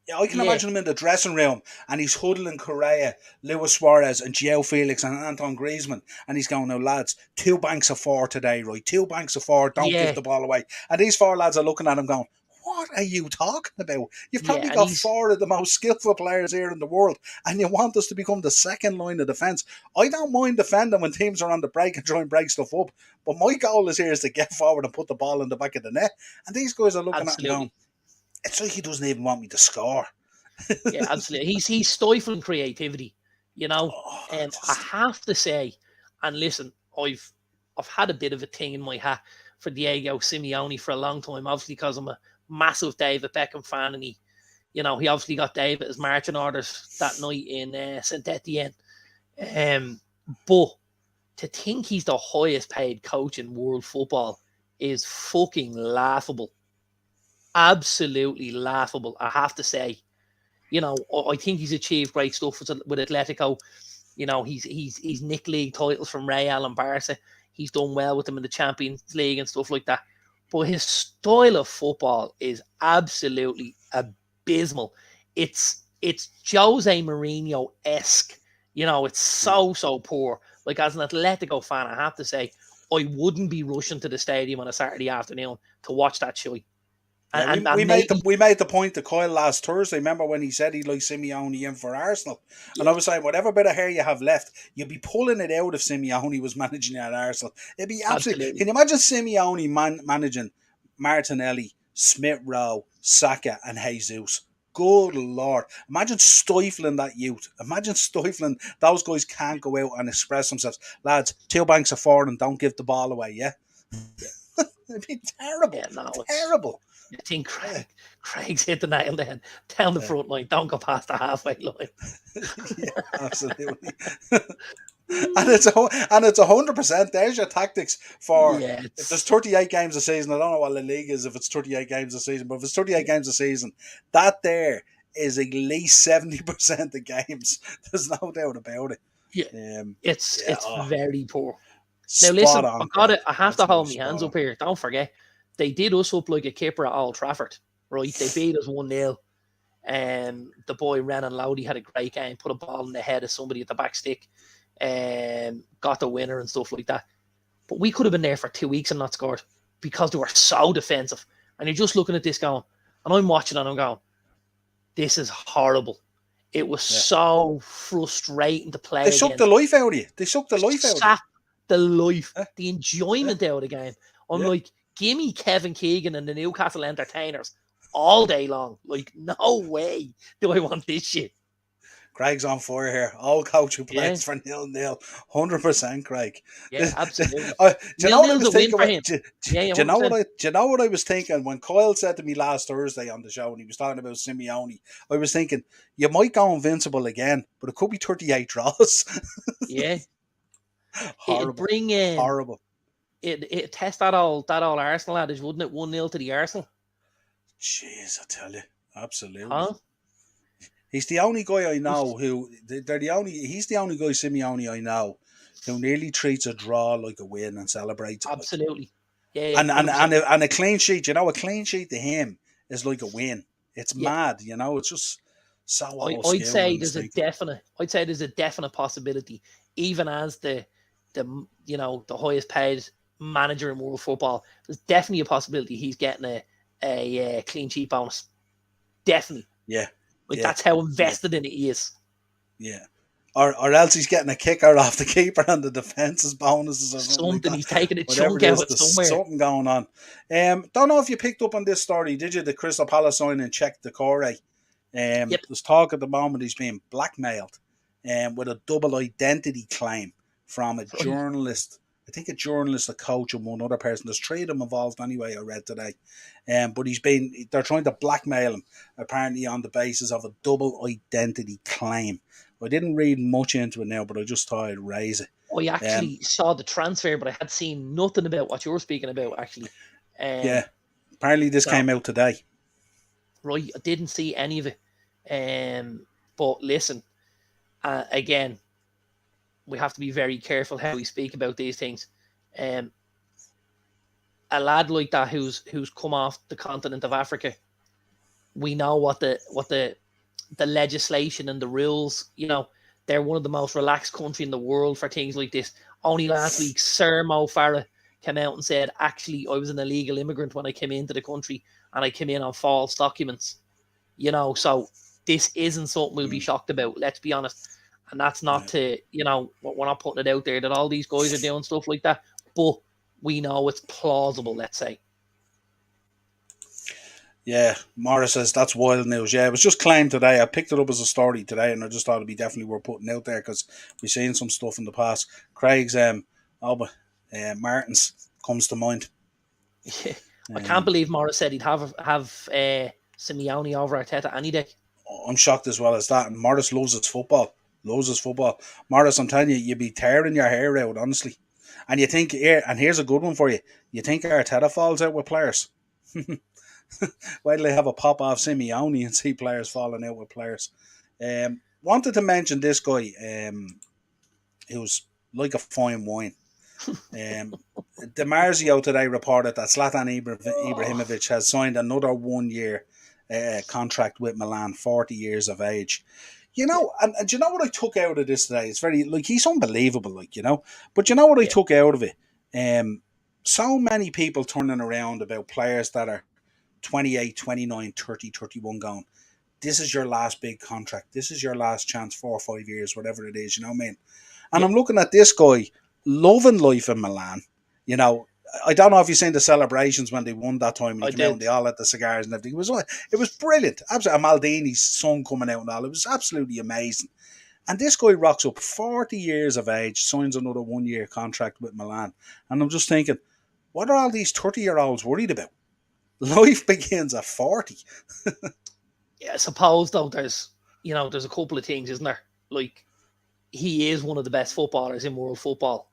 Yeah, I can Yeah, imagine him in the dressing room and he's huddling Correa, Luis Suarez, and João Felix and Anton Griezmann. And he's going, "Now, lads, 2 banks of 4 today, right? 2 banks of 4, don't give yeah, the ball away." And these 4 lads are looking at him going, "What are you talking about? You've probably yeah. And got he's 4 of the most skillful players here in the world, and you want us to become the second line of defence." I don't mind defending when teams are on the break and try and break stuff up, but my goal is here is to get forward and put the ball in the back of the net. And these guys are looking at him going, absolutely. "It's like he doesn't even want me to score." Yeah, absolutely. He's stifling creativity. Oh, I just have to say, and listen, I've had a bit of a thing in my hat for Diego Simeone for a long time, obviously because I'm a massive David Beckham fan, and he obviously got David his marching orders that night in Saint Etienne. But to think he's the highest paid coach in world football is fucking laughable. Absolutely laughable, I have to say. I think he's achieved great stuff with Atletico. He's nicked league titles from Real and Barca. He's done well with them in the Champions League and stuff like that. But his style of football is absolutely abysmal. It's Jose Mourinho esque. It's so poor. Like, as an Atletico fan, I have to say, I wouldn't be rushing to the stadium on a Saturday afternoon to watch that show. yeah, And maybe we made the point to Kyle last Thursday. Remember when he said he liked Simeone in for Arsenal, and I yeah, was saying whatever bit of hair you have left, you'd be pulling it out if Simeone was managing at Arsenal. It'd be absolutely. absolutely. Can you imagine Simeone managing Martinelli, Smith Rowe, Saka, and Jesus? Good Lord! Imagine stifling that youth. Imagine stifling those guys can't go out and express themselves. Lads, 2 banks of 4 and don't give the ball away. Yeah, Yeah. It'd be terrible, Yeah, no, it's. terrible. I think Uh, Craig's hit the nail then. Down the uh, front line, don't go past the halfway line. yeah, absolutely. And it's 100%. There's your tactics for Yeah, if there's it's 38 games a season. I don't know what the league is if it's 38 games a season, but if it's 38 games a season, that there is at least 70% of games. There's no doubt about it. yeah, Um, it's yeah, it's oh, very poor. Now spot listen, on, Craig. I have to Absolutely hold my spot hands on. up here. Don't forget, they did us up like a kipper at Old Trafford, right? They beat us 1-0. The boy Renan Lowdy had a great game, put a ball in the head of somebody at the back stick, got the winner and stuff like that. But we could have been there for 2 weeks and not scored because they were so defensive. And you're just looking at this going, and I'm watching and I'm going, this is horrible. It was Yeah. so frustrating to They play sucked the against. life out of you. They sucked the life out of you. Sap the life, Yeah, the yeah, enjoyment out of the game. I'm yeah. like, give me Kevin Keegan and the Newcastle Entertainers all day long. Like, no way do I want this shit. Craig's on fire here. All coach who Yeah, plays for 0-0. 100%, Craig. yeah, absolutely. Do you know Nil what I nil's was a win thinking? for him. Yeah, yeah, Do you know what 100%. I? Do you know what I was thinking when Coyle said to me last Thursday on the show and he was talking about Simeone? I was thinking you might go invincible again, but it could be 38 draws. Yeah, it'd Horrible, bring horrible. it test that all Arsenal adage, wouldn't it? 1-0 to the Arsenal, Jeez, I tell you, absolutely. huh? He's the only guy I Just know who they're the only. He's the only guy Simeone I know who nearly treats a draw like a win and celebrates it like. absolutely. Yeah, yeah, And and 100%. and a clean sheet, a clean sheet to him is like a win. It's Yeah, mad, It's just so I'd old say and there's a instinctive. definite. I'd say there's a definite possibility, even as the highest paid manager in world football. There's definitely a possibility he's getting a clean sheet bonus. Definitely, Yeah, like yeah, that's how yeah, invested in it he is. yeah. Or else he's getting a kicker off the keeper and the defense's bonuses or something like Something that. he's taking a Whatever chunk it out is, of there's somewhere. something going on. Don't know if you picked up on this story, did you? The Crystal Palace signing Czech Decore. Yep. There's talk at the moment he's being blackmailed with a double identity claim from a Right. journalist. I think a journalist, a coach, and one other person. There's three of them involved anyway, I read today. But they're trying to blackmail him, apparently on the basis of a double identity claim. I didn't read much into it now, but I just thought I'd raise it. I Um, actually saw the transfer, but I had seen nothing about what you're speaking about, actually. yeah, apparently this So, came out today. right, I didn't see any of it. But listen, again, we have to be very careful how we speak about these things. Um, a lad like that who's come off the continent of Africa, we know what the legislation and the rules. They're one of the most relaxed country in the world for things like this. Only last week, Sir Mo Farah came out and said, actually, I was an illegal immigrant when I came into the country and I came in on false documents. So this isn't something we'll be shocked about, let's be honest. And that's not Yeah. we're not putting it out there that all these guys are doing stuff like that, but we know it's plausible, let's say. Yeah, Morris says that's wild news. Yeah, it was just claimed today. I picked it up as a story today, and I just thought it'd be definitely worth putting out there because we've seen some stuff in the past. Craig's Martins comes to mind. Yeah. I can't believe Morris said he'd have Simeone over Arteta any day. I'm shocked as well as that. And Morris loves his football. Loves his football. Morris, I'm telling you, you'd be tearing your hair out, honestly. And you think, and here's a good one for you. You think Arteta falls out with players? Why do they have a pop off Simeone and see players falling out with players? Wanted to mention this guy who's like a fine wine. DiMarzio today reported that Zlatan Ibrahimovic has signed another 1 year contract with Milan, 40 years of age. And do you know what I took out of this today? It's very, he's unbelievable, But you know what I Yeah, took out of it? So many people turning around about players that are 28, 29, 30, 31 going, this is your last big contract. This is your last chance, 4 or 5 years, whatever it is, you know what I mean? And yeah, I'm looking at this guy loving life in Milan. I don't know if you've seen the celebrations when they won that time and he I came out and did. they all had the cigars and everything. It was brilliant. Absolutely. Maldini's son coming out and all. It was absolutely amazing. And this guy rocks up 40 years of age, signs another 1 year contract with Milan. And I'm just thinking, What are all these 30-year-olds worried about? Life begins at 40. Yeah, I suppose though there's a couple of things, isn't there? Like he is one of the best footballers in world football.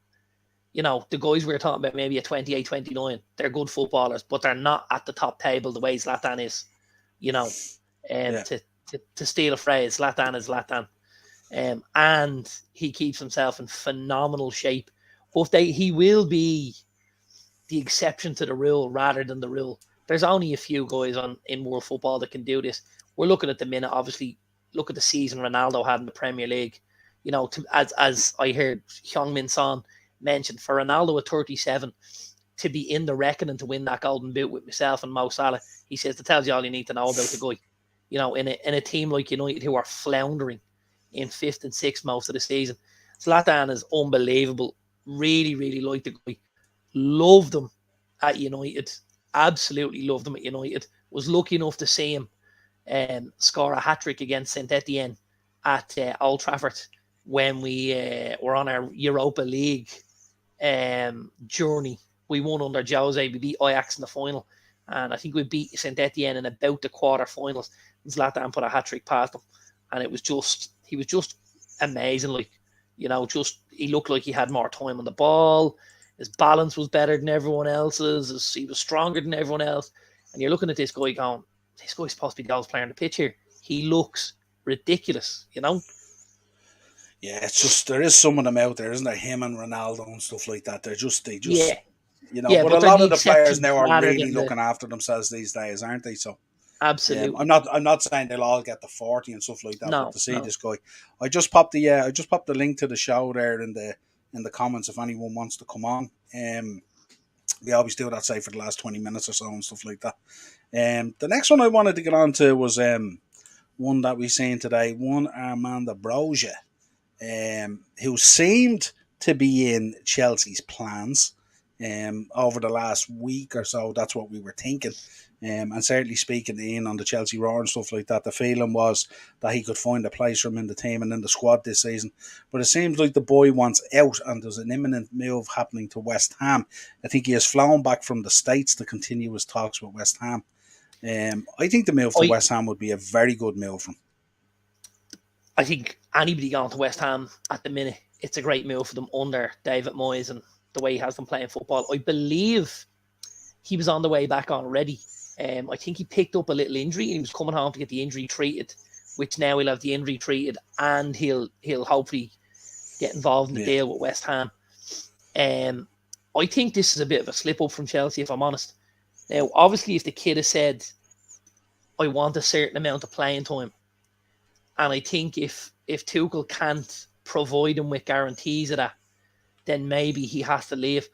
The guys we were talking about, maybe at 28, 29, they're good footballers, but they're not at the top table the way Zlatan is. You know, Yeah. to steal a phrase, Zlatan is Zlatan. And he keeps himself in phenomenal shape. But he will be the exception to the rule rather than the rule. There's only a few guys in world football that can do this. We're looking at the minute, obviously. Look at the season Ronaldo had in the Premier League. As I heard Heung-min Son mentioned, for Ronaldo at 37 to be in the reckoning to win that Golden Boot with myself and Mo Salah, he says that tells you all you need to know about the guy. In a team like United who are floundering in fifth and sixth most of the season, Zlatan is unbelievable. Really, really like the guy. Loved him at United. Absolutely loved him at United. Was lucky enough to see him score a hat-trick against St Etienne at Old Trafford when we were on our Europa League journey. We won under Jose. We beat Ajax in the final. And I think we beat St Etienne in about the quarter-finals. Zlatan put a hat-trick past him. And he was just amazing. He looked like he had more time on the ball. His balance was better than everyone else's. He was stronger than everyone else. And you're looking at this guy going, this guy's supposed to be the best player on the pitch here. He looks ridiculous. Yeah, it's just there is some of them out there, isn't there? Him and Ronaldo and stuff like that. They just Yeah. Yeah, But a but they're lot the of the players exception now are rather really than the looking after themselves these days, aren't they? So I'm absolutely. not saying they'll all get the 40 and stuff like that, but No, to see no. this guy, I just popped the link to the show there in the comments if anyone wants to come on. We always do that, say, for the last 20 minutes or so and stuff like that. The next one I wanted to get on to was one that we seen today, one Armando Broja, who seemed to be in Chelsea's plans over the last week or so. That's what we were thinking. And certainly speaking to Ian on the Chelsea Raw and stuff like that, the feeling was that he could find a place for him in the team and in the squad this season. But it seems like the boy wants out and there's an imminent move happening to West Ham. I think he has flown back from the States to continue his talks with West Ham. I think the move to I West Ham would be a very good move for him. I think anybody going to West Ham at the minute, it's a great move for them under David Moyes and the way he has them playing football. I believe he was on the way back already. I think he picked up a little injury and he was coming home to get the injury treated, which now he'll have the injury treated and he'll hopefully get involved in the Yeah. deal with West Ham. I think this is a bit of a slip up from Chelsea, if I'm honest. Now, obviously, if the kid has said, I want a certain amount of playing time, and I think if Tuchel can't provide him with guarantees of that, then maybe he has to leave.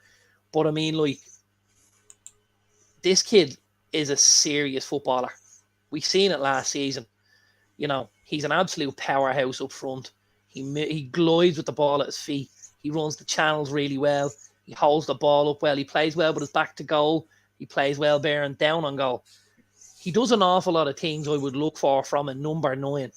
But I mean, like, this kid is a serious footballer. We've seen it last season. He's an absolute powerhouse up front. He glides with the ball at his feet. He runs the channels really well. He holds the ball up well. He plays well with his back to goal. He plays well bearing down on goal. He does an awful lot of things I would look for from a number 9.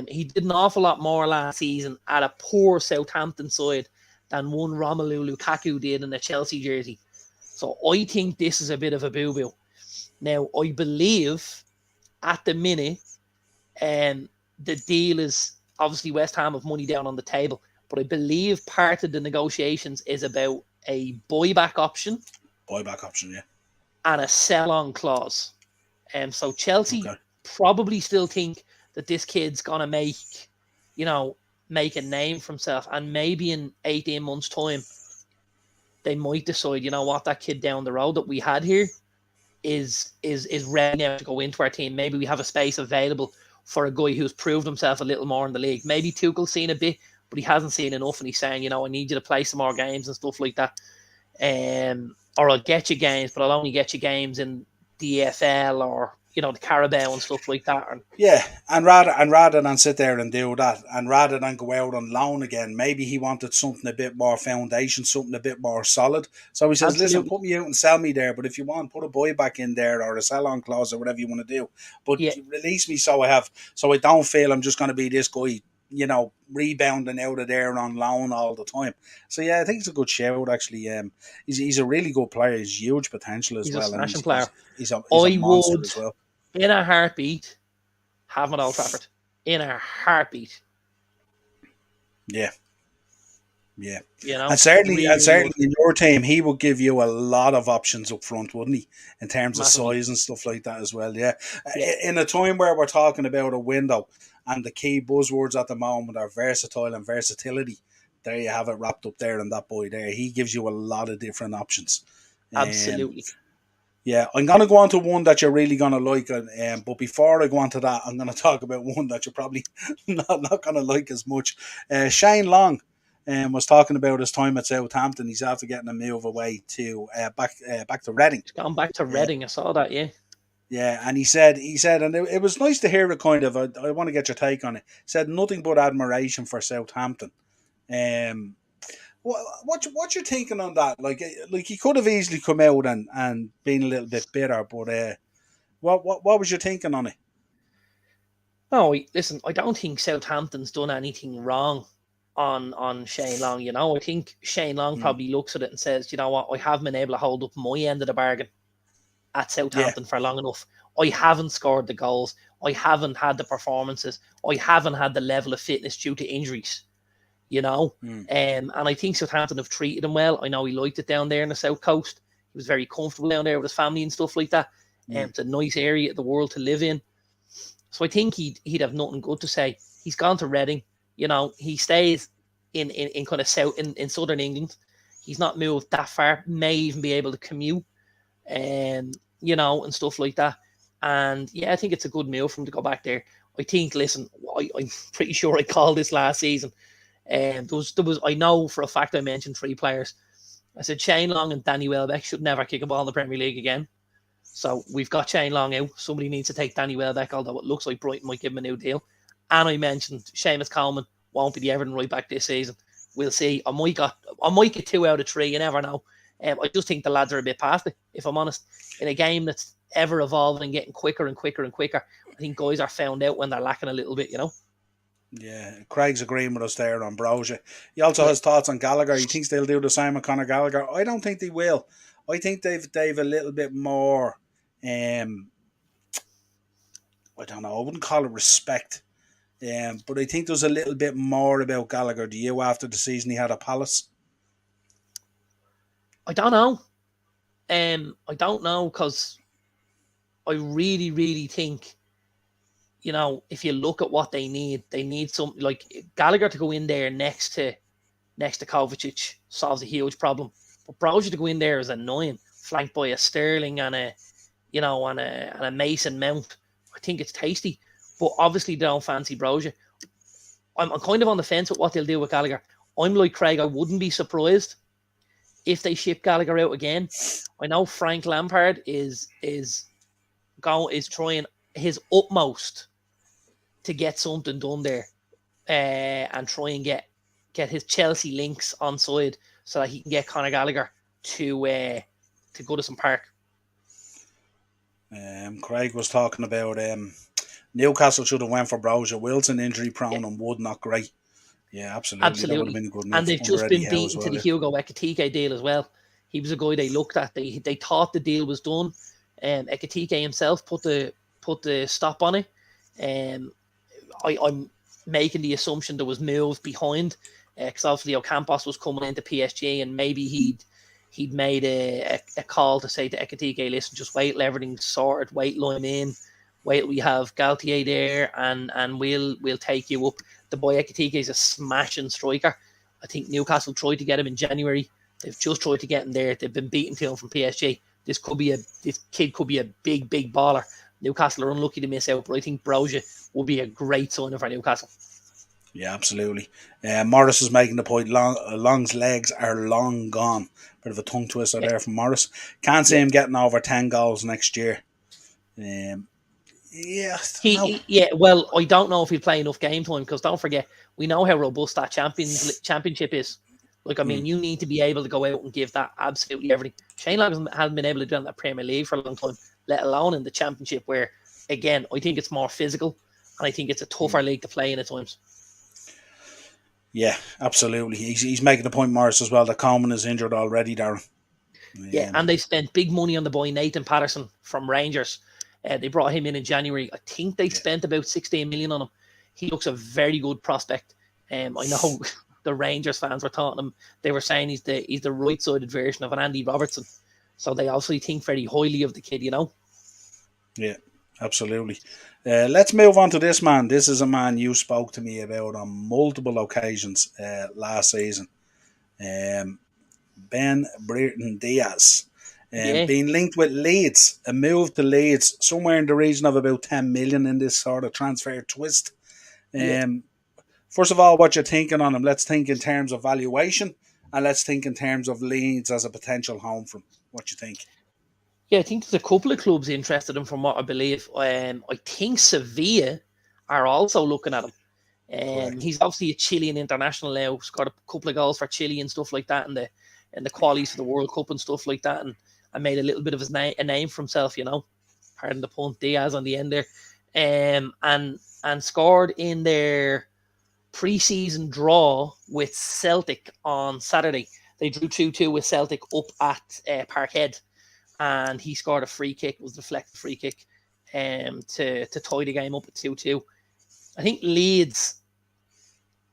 He did an awful lot more last season at a poor Southampton side than one Romelu Lukaku did in a Chelsea jersey. So I think this is a bit of a boo-boo. Now, I believe at the minute, the deal is obviously West Ham have money down on the table, but I believe part of the negotiations is about a buyback option Buyback option, yeah. and a sell-on clause. So Chelsea Okay. probably still think that this kid's gonna make a name for himself, and maybe in 18 months' time, they might decide, that kid down the road that we had here is ready now to go into our team. Maybe we have a space available for a guy who's proved himself a little more in the league. Maybe Tuchel's seen a bit, but he hasn't seen enough, and he's saying, I need you to play some more games and stuff like that. Or I'll get you games, but I'll only get you games in the EFL or the Carabao and stuff like that. Yeah, and rather than sit there and do that, and rather than go out on loan again, maybe he wanted something a bit more foundation, something a bit more solid. So he says, "Listen, Absolutely. put me out and sell me there, but if you want, put a buyback in there or a sell-on clause or whatever you want to do. But Yeah. release me so I don't feel I'm just going to be this guy rebounding out of there on loan all the time. So yeah, I think it's a good shout actually. He's a really good player. He's huge potential as He's a well, and smashing player. he's a I monster would, as well. in a heartbeat, have him at Old Trafford. In a heartbeat. Yeah. Yeah, You and know, certainly, really, and really would. certainly in your team, he would give you a lot of options up front, wouldn't he? In terms of Massively. size and stuff like that as well. Yeah, Yeah, in a time where we're talking about a window, and the key buzzwords at the moment are versatile and versatility. There you have it wrapped up there, and that boy there, he gives you a lot of different options. Um, absolutely. yeah, I'm gonna go on to one that you're really gonna like, but before I go on to that, I'm gonna talk about one that you're probably not gonna like as much. Shane Long, was talking about his time at Southampton. He's after getting a move away to back to Reading. He's gone back to Uh, Reading. I saw that, yeah. yeah, and he said, and it was nice to hear it. Kind of, I want to get your take on it. Said nothing but admiration for Southampton. Um, what's your thinking on that? Like he could have easily come out and been a little bit bitter, but what was your thinking on it? No, listen, I don't think Southampton's done anything wrong on Shane Long. You know, I think Shane Long Mm, probably looks at it and says, you know what, I haven't been able to hold up my end of the bargain at yeah, Southampton for long enough. I haven't scored the goals. I haven't had the performances. I haven't had the level of fitness due to injuries. You know, mm, and I think Southampton have treated him well. I know he liked it down there in the south coast. He was very comfortable down there with his family and stuff like that. mm, It's a nice area of the world to live in. So I think he'd have nothing good to say. He's gone to Reading. You know, he stays in kind of south in southern England. He's not moved that far. May even be able to commute, and stuff like that. And yeah, I think it's a good move for him to go back there. I think. Listen, I'm pretty sure I called this last season. And there was I know for a fact I mentioned three players. I said Shane Long and Danny Welbeck should never kick a ball in the Premier League again. So we've got Shane Long out. Somebody needs to take Danny Welbeck, although it looks like Brighton might give him a new deal. And I mentioned Seamus Coleman won't be the Everton right back this season. We'll see. I might get 2 out of 3. You never know. I just think the lads are a bit past it, if I'm honest. In a game that's ever evolving and getting quicker and quicker and quicker, I think guys are found out when they're lacking a little bit, you know? yeah. Craig's agreeing with us there on Brozier. He also Yeah. has thoughts on Gallagher. He thinks they'll do the same with Conor Gallagher. I don't think they will. I think they've a little bit more. Um, I don't know. I wouldn't call it respect. But I think there's a little bit more about Gallagher. Do you after the season he had at Palace? I don't know. I don't know because I really, really think, if you look at what they need something like Gallagher to go in there next to Kovacic solves a huge problem. But Brozier to go in there is annoying, flanked by a Sterling and a Mason Mount. I think it's tasty, but obviously they don't fancy Brozier. I'm kind of on the fence with what they'll do with Gallagher. I'm like Craig. I wouldn't be surprised if they ship Gallagher out again. I know Frank Lampard is trying his utmost to get something done there, and try and get his Chelsea links on side so that he can get Conor Gallagher to Goodison Park. Craig was talking about Newcastle should have went for Brozier. Wilson injury Yeah, prone and Wood not great. Yeah, absolutely. That would have absolutely. been a good And move they've under just Eddie been Howe as beaten to well. the Yeah. Hugo Ekitike deal as well. He was a guy they looked at. They thought the deal was done. Ekitike himself put the stop on it. Um, I'm making the assumption there was moves behind, because obviously Ocampos was coming into PSG, and maybe he'd made a call to say to Ekitike, listen, just wait till everything's sorted, wait till I'm in, wait till we have Galtier there, and we'll take you up. The boy Ekitike is a smashing striker. I think Newcastle tried to get him in January. They've just tried to get him there. They've been beaten to him from PSG. This kid could be a big, big baller. Newcastle are unlucky to miss out, but I think Brozier will be a great signing for Newcastle. Yeah, absolutely. Morris is making the point. Long's legs are long gone. Bit of a tongue twister Yeah, there from Morris. Can't see yeah. him getting over 10 goals next year. Um, yeah, no. Yeah. Well, I don't know if he'll play enough game time because don't forget, we know how robust that championship is. Like, I Hmm. mean, you need to be able to go out and give that absolutely everything. Shane Long hasn't been able to do that in the Premier League for a long time, let alone in the Championship, where again I think it's more physical and I think it's a Hmm. tougher league to play in at times. Yeah, absolutely. He's making the point, Morris, as well, that Coleman is injured already, Darren. Yeah, Um, and they spent big money on the boy Nathan Patterson from Rangers. They brought him in January. I think they yeah, spent about 16 million on him. He looks a very good prospect. I know the Rangers fans were talking him. They were saying he's the right sided version of an Andy Robertson. So they obviously think very highly of the kid, you know. yeah, absolutely. Let's move on to this man. This is a man you spoke to me about on multiple occasions last season. Um, Ben Brereton Diaz. Yeah, Being linked with Leeds, a move to Leeds, somewhere in the region of about 10 million in this sort of transfer twist. yeah, Um, First of all, what you're thinking on him, let's think in terms of valuation and let's think in terms of Leeds as a potential home for him. What you think? yeah. I think there's a couple of clubs interested in, from what I believe. I think Sevilla are also looking at him. Correct. He's obviously a Chilean international now. Scored a couple of goals for Chile and stuff like that, and the qualities for the World Cup and stuff like that, and made a little bit of a name for himself. You know, pardon the pun, Diaz on the end there, and scored in their pre-season draw with Celtic on Saturday. They drew 2-2 with Celtic up at Parkhead, and he scored a free kick. It was a deflected free kick, to tie the game up at 2-2. I think Leeds,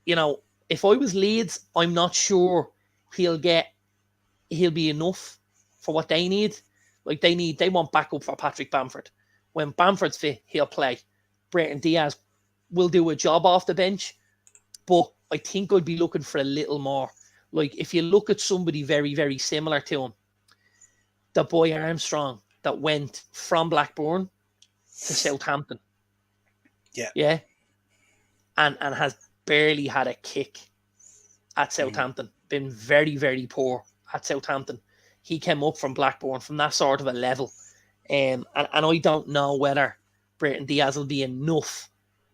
you know, if I was Leeds, I'm not sure he'll get he'll be enough for what they need. Like they want backup for Patrick Bamford. When Bamford's fit, he'll play. Brereton Diaz will do a job off the bench, but I think I'd be looking for a little more. Like if you look at somebody very, very similar to him, the boy Armstrong that went from Blackburn to Southampton, Yeah. yeah, and has barely had a kick at Mm. Southampton, been very, very poor at Southampton. He came up from Blackburn from that sort of a level. And I don't know whether Brereton Diaz will be enough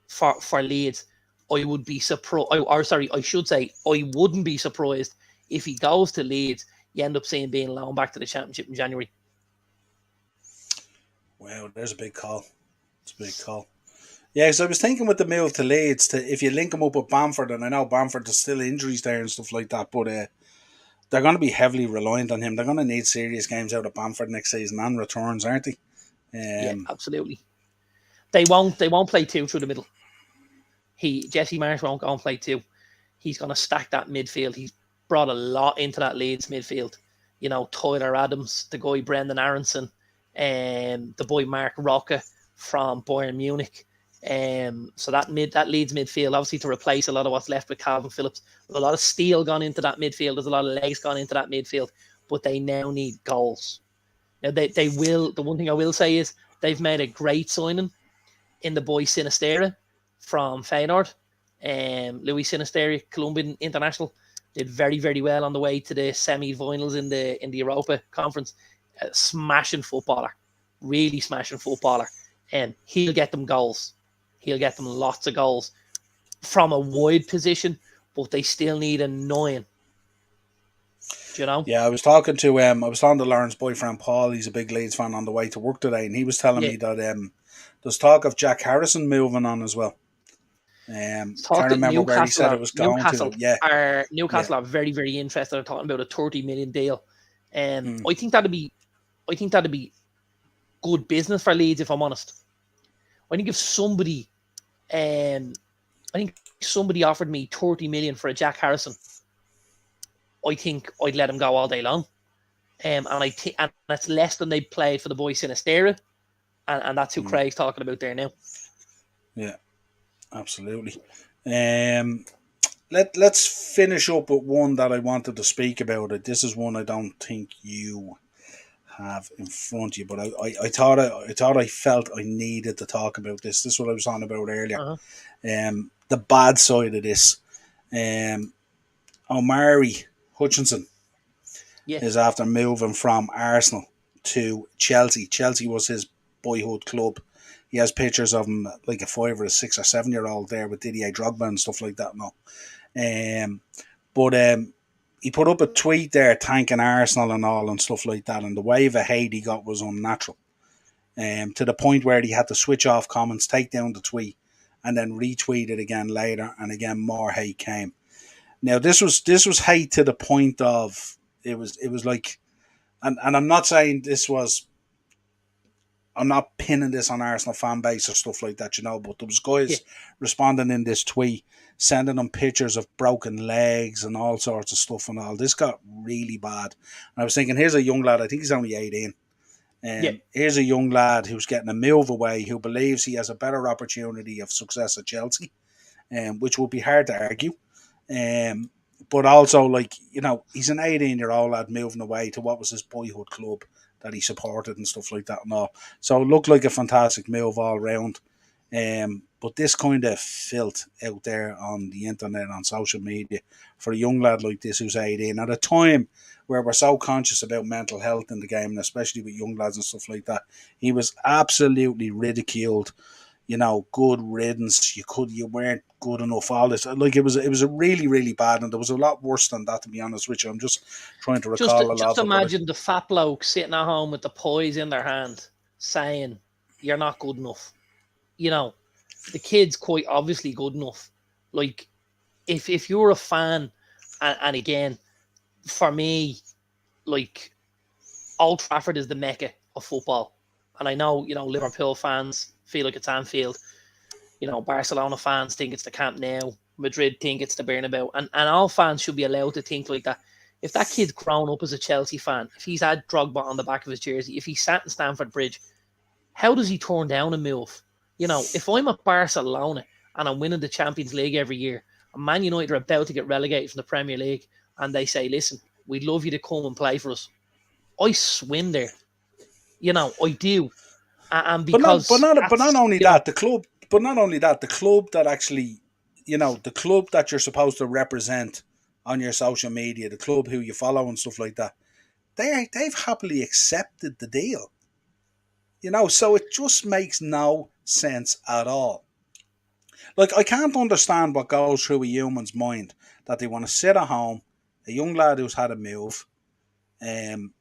for Leeds. I would be surprised, or sorry, I should say, I wouldn't be surprised if he goes to Leeds. You end up seeing being loaned back to the Championship in January. Wow, there's a big call. It's a big call. Yeah, so I was thinking with the move to Leeds, to if you link him up with Bamford, and I know Bamford, there's still injuries there and stuff like that, but they're going to be heavily reliant on him. They're going to need serious games out of Bamford next season and returns, aren't they? Yeah, Um, absolutely. They won't play two through the middle. Jesse Marsh won't go and play two. He's going to stack that midfield. He's brought a lot into that Leeds midfield. You know, Tyler Adams, the guy Brendan Aronson, the boy Mark Roca from Bayern Munich. So that Leeds midfield, obviously to replace a lot of what's left with Calvin Phillips. There's a lot of steel gone into that midfield. There's a lot of legs gone into that midfield, but they now need goals. Now they will. The one thing I will say is they've made a great signing in the boy Sinistera from Feyenoord. Louis Sinistera, Colombian international, did very, very well on the way to the semi-finals in the Europa Conference. Smashing footballer, really smashing footballer, and he'll get them goals. He'll get them lots of goals from a wide position, but they still need a nine. Do you know? yeah, I was talking to Lauren's boyfriend Paul. He's a big Leeds fan on the way to work today, and he was telling Yeah. me that there's talk of Jack Harrison moving on as well. Can't Talk that remember where he said it was going to. Yeah, yeah. Newcastle are very, very interested in talking about a 30 million deal. Mm. I think that'd be good business for Leeds, if I'm honest. I think if somebody um I think somebody offered me 30 million for a Jack Harrison, I think I'd let him go all day long. And that's less than they played for the boys Sinistera, and that's who Mm. Craig's talking about there now. Yeah, absolutely. Um, let's finish up with one that I wanted to speak about. It. This is one I don't think you have in front of you, but I felt I needed to talk about this. This is what I was on about earlier. Uh-huh. The bad side of this. Um, Omari Hutchinson Yeah. is after moving from Arsenal to Chelsea. Chelsea was his boyhood club. He has pictures of him like a 5 or 6 or 7 year old there with Didier Drogba and stuff like that. No, but he put up a tweet there thanking Arsenal and all and stuff like that. And the wave of hate he got was unnatural. To the point where he had to switch off comments, take down the tweet, and then retweet it again later. And again, more hate came. Now this was hate to the point of it was like, and I'm not saying this was, I'm not pinning this on Arsenal fan base or stuff like that, but there was Yeah, guys responding in this tweet, sending them pictures of broken legs and all sorts of stuff and all. This got really bad. And I was thinking, here's a young lad, I think he's only 18. yeah. Here's a young lad who's getting a move away, who believes he has a better opportunity of success at Chelsea, which would be hard to argue. Um, but also, like, he's an 18-year-old lad moving away to what was his boyhood club that he supported and stuff like that and all. So it looked like a fantastic move all round. But this kind of filth out there on the internet, on social media, for a young lad like this who's 18, at a time where we're so conscious about mental health in the game, and especially with young lads and stuff like that, he was absolutely ridiculed. Good riddance. You weren't good enough. All this, like, it was a really, really bad, and there was a lot worse than that. To be honest with you, I'm just trying to Just recall a lot just of it. But imagine the fat bloke sitting at home with the pies in their hand, saying, "You're not good enough." You know, the kid's quite obviously good enough. Like, if you're a fan, and again, for me, like, Old Trafford is the mecca of football, and I know Liverpool fans feel like it's Anfield. Barcelona fans think it's the Camp Nou. Madrid think it's the Bernabeu, and all fans should be allowed to think like that. If that kid's grown up as a Chelsea fan, if he's had Drogba on the back of his jersey, if he sat in Stamford Bridge, how does he turn down a move? If I'm at Barcelona and I'm winning the Champions League every year, and Man United are about to get relegated from the Premier League, and they say, "Listen, we'd love you to come and play for us," I swim there. I do, and but not but because not but not that's only that, the club. But not only that, the club that actually, the club that you're supposed to represent on your social media, the club who you follow and stuff like that, they've happily accepted the deal. So it just makes no sense at all. Like, I can't understand what goes through a human's mind that they want to sit at home, a young lad who's had a move, um,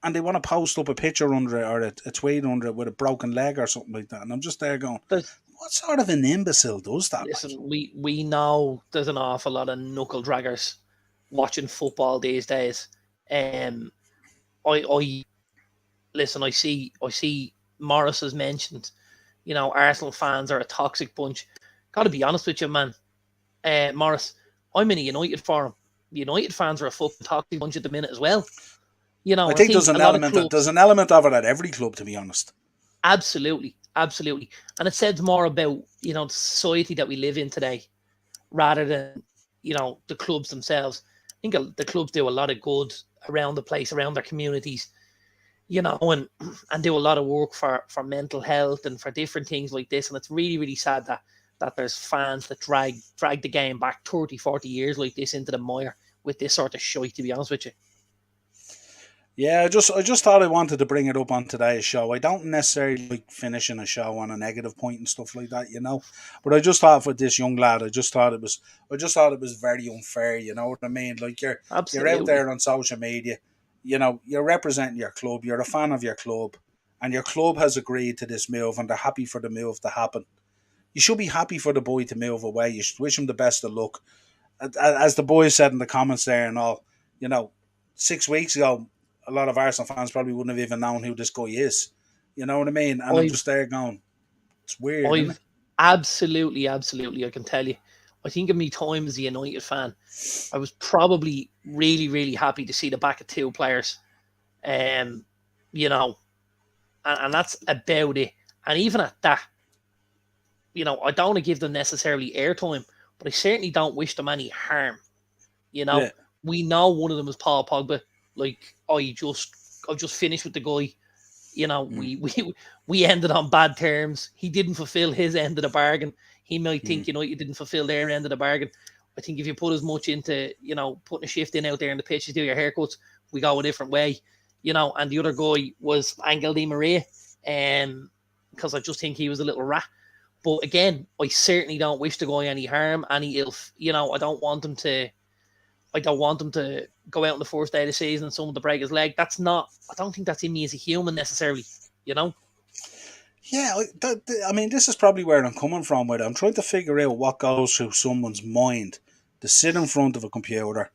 and they want to post up a picture under it, or a tweet under it with a broken leg or something like that. And I'm just there going, there's what sort of an imbecile does that? Like, listen, we know there's an awful lot of knuckle draggers watching football these days. Um, I listen. I see Morris has mentioned. Arsenal fans are a toxic bunch. Got to be honest with you, man. Morris, I'm in a United forum. United fans are a fucking toxic bunch at the minute as well. I I think think a lot of there's clubs, an element of it at every club, to be honest. absolutely, absolutely, and it says more about the society that we live in today rather than the clubs themselves. I think the clubs do a lot of good around the place, around their communities, and do a lot of work for mental health and for different things like this. And it's really, really sad that there's fans that drag the game back 30, 40 years like this into the mire with this sort of shite, to be honest with you. Yeah, I just thought I wanted to bring it up on today's show. I don't necessarily like finishing a show on a negative point and stuff like that. But I just thought, with this young lad, I just thought it was very unfair. You know what I mean? Like, you're out Absolutely. there on social media. You're representing your club. You're a fan of your club, and your club has agreed to this move, and they're happy for the move to happen. You should be happy for the boy to move away. You should wish him the best of luck. As the boys said in the comments there and all, you know, 6 weeks ago, a lot of Arsenal fans probably wouldn't have even known who this guy is. You know what I mean? And I'm I've just there going, it's weird, isn't it? I've absolutely, absolutely, I can tell you. I think of me time as a United fan, I was probably really, really happy to see the back of two players. Um, you know, and that's about it. And even at that, I don't want to give them necessarily airtime, but I certainly don't wish them any harm. You know, Yeah. we know one of them is Paul Pogba. Like, I've just finished with the guy. Mm, We ended on bad terms. He didn't fulfill his end of the bargain. He might mm, think you didn't fulfill their end of the bargain. I think if you put as much into putting a shift in out there in the pitch to do your haircuts, we go a different way. And the other guy was Angel Di Maria, because I just think he was a little rat. But again, I certainly don't wish the guy any harm, any ill. I don't want him to. I don't want him to go out on the first day of the season and someone to break his leg. That's not. I don't think that's in me as a human necessarily. You know. yeah, I mean, this is probably where I'm coming from with it. I'm trying to figure out what goes through someone's mind to sit in front of a computer,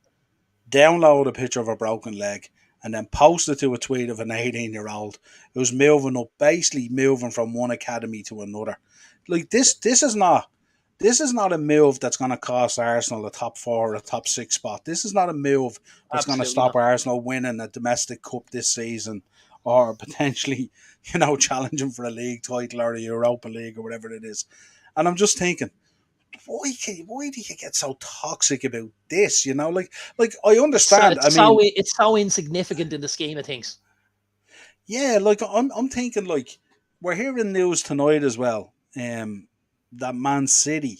download a picture of a broken leg, and then post it to a tweet of an 18-year-old who's basically moving from one academy to another. Like this is not a move that's going to cost Arsenal a top four or a top six spot. This is not a move that's going to Absolutely stop not. Arsenal winning a domestic cup this season or potentially, challenging for a league title or a Europa League or whatever it is. And I'm just thinking, why do you get so toxic about this? Like I It's so understand. I it's so mean, it's so insignificant in the scheme of things. yeah, like I'm thinking like we're hearing news tonight as well. That Man City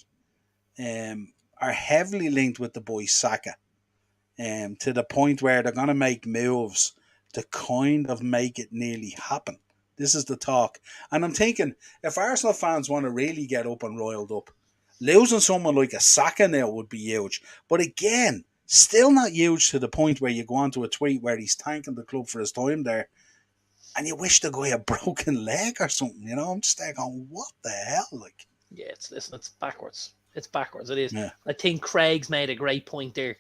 are heavily linked with the boy Saka. To the point where they're going to make moves to kind of make it nearly happen. This is the talk. And I'm thinking, if Arsenal fans want to really get up and roiled up, losing someone like a Saka now would be huge. But again, still not huge to the point where you go onto a tweet where he's thanking the club for his time there and you wish the guy a broken leg or something, I'm just there going, what the hell? Like, Yeah, it's backwards. It's backwards. It is. yeah. I think Craig's made a great point there.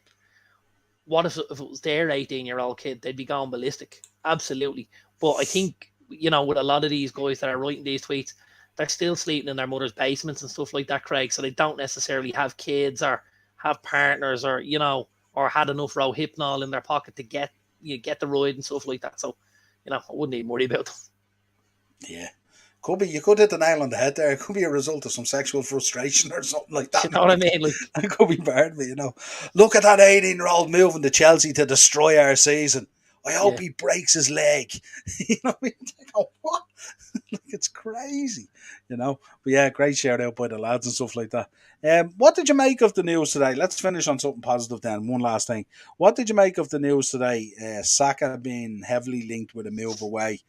What if it was their 18-year-old kid? They'd be going ballistic. Absolutely. But I think, with a lot of these guys that are writing these tweets, they're still sleeping in their mother's basements and stuff like that, Craig. So they don't necessarily have kids or have partners or had enough Rohypnol in their pocket to get the ride and stuff like that. So, I wouldn't even worry about them. Yeah. Could be, you could hit the nail on the head there. It could be a result of some sexual frustration or something like Do that. you know what I mean? Like, It could be part of it. Look at that 18-year-old moving to Chelsea to destroy our season. I hope yeah. he breaks his leg. What? Like, it's crazy. But yeah, great shout out by the lads and stuff like that. What did you make of the news today? Let's finish on something positive then. One last thing. What did you make of the news today? Saka being heavily linked with a move away.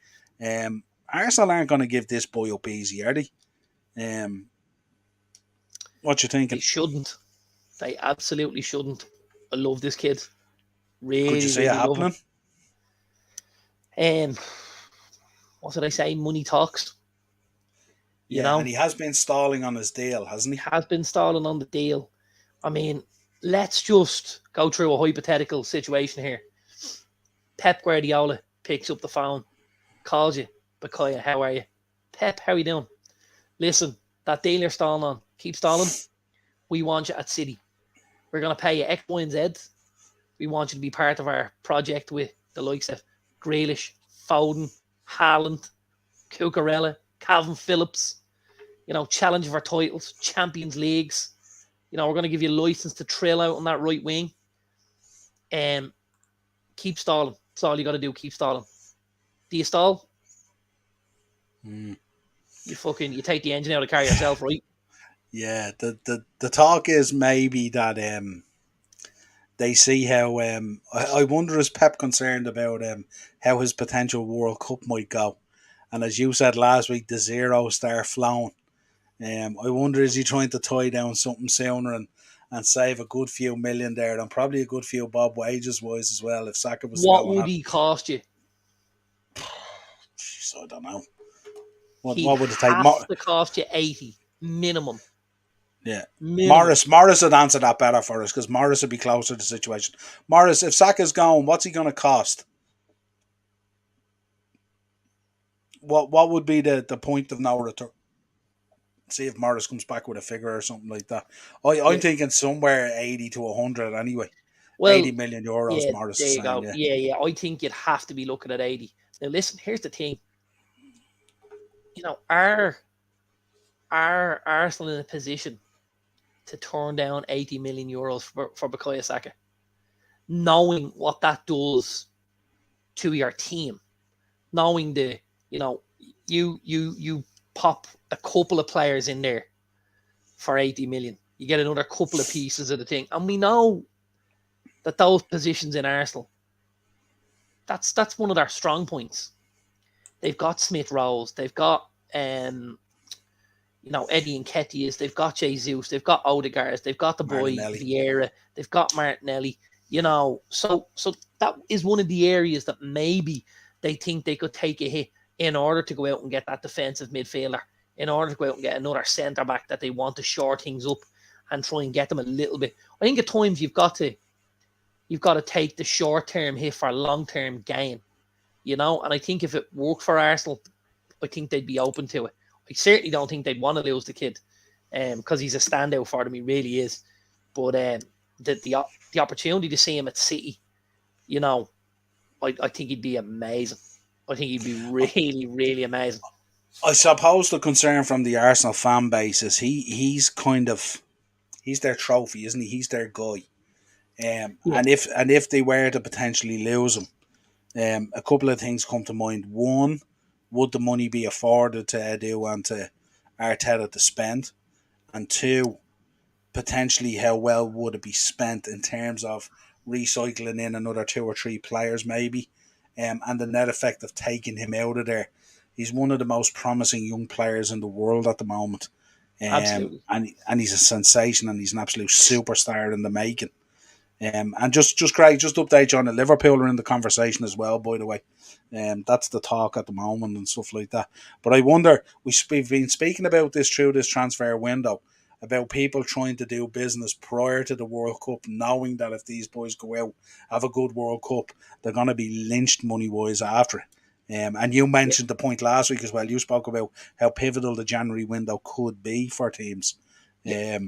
Arsenal aren't going to give this boy up easy, are they? What you They thinking? shouldn't. They absolutely shouldn't. I love this kid. Could you Really, see it really love him. happening? What did I say? Money talks. Yeah, and he has been stalling on his deal, hasn't he? Has been stalling on the deal. I mean, let's just go through a hypothetical situation here. Pep Guardiola picks up the phone, calls you, Bakoya, how are you? Pep, how are you doing? Listen, that deal you're stalling on, keep stalling. We want you at City. We're going to pay you X, Y, and Z. We want you to be part of our project with the likes of Grealish, Foden, Haaland, Cucurella, Calvin Phillips, challenge for titles, Champions Leagues. We're going to give you a license to trill out on that right wing. Keep stalling. That's all you got to do. Keep stalling. Do you stall? Mm. You take the engine out of the car yourself, right? Yeah, the talk is maybe that they see how I wonder, is Pep concerned about how his potential World Cup might go, and as you said last week, the zero star flown. I wonder, is he trying to tie down something sooner and save a good few million there, and probably a good few bob wages wise as well if Saka was to What go on would that. he cost you? Jeez, I don't know. He'd What would it take? have to cost you 80 minimum. Yeah. Minimum. Morris would answer that better for us because Morris would be closer to the situation. Morris, if Saka's gone, what's he going to cost? What would be the point of no return? See if Morris comes back with a figure or something like that. I'm Yeah. thinking somewhere 80 to 100 anyway. Well, 80 million euros, yeah, Morris there is you saying, go. yeah. Yeah. I think you'd have to be looking at 80. Now, listen, here's the thing. Are Arsenal in a position to turn down 80 million euros for Bukayo Saka, knowing what that does to your team, knowing you pop a couple of players in there for 80 million, you get another couple of pieces of the thing, and we know that those positions in Arsenal, that's one of their strong points. They've got Smith Rose, they've got Eddie Nketiahs, they've got Jesus, they've got Odegaard, they've got the boy Martinelli. Vieira, they've got Martinelli. So that is one of the areas that maybe they think they could take a hit in order to go out and get that defensive midfielder, in order to go out and get another centre back that they want to shore things up and try and get them a little bit. I think at times you've got to take the short term hit for long term gain, And I think if it worked for Arsenal, I think they'd be open to it. I certainly don't think they'd want to lose the kid, because he's a standout for them. He really is. But the opportunity to see him at City, I think he'd be amazing. I think he'd be really, really amazing. I suppose the concern from the Arsenal fan base is he's their trophy, isn't he? He's their guy. Yeah, And if they were to potentially lose him, a couple of things come to mind. One, would the money be afforded to Edu and to Arteta to spend? And two, potentially how well would it be spent in terms of recycling in another two or three players maybe, and the net effect of taking him out of there. He's one of the most promising young players in the world at the moment, absolutely. and he's a sensation and he's an absolute superstar in the making. And just Craig, just update you on it. Liverpool are in the conversation as well, by the way. That's the talk at the moment and stuff like that. But I wonder, we've been speaking about this through this transfer window, about people trying to do business prior to the World Cup, knowing that if these boys go out, have a good World Cup, they're going to be lynched money-wise after it. And you Yeah, mentioned the point last week as well. You spoke about how pivotal the January window could be for teams. yeah.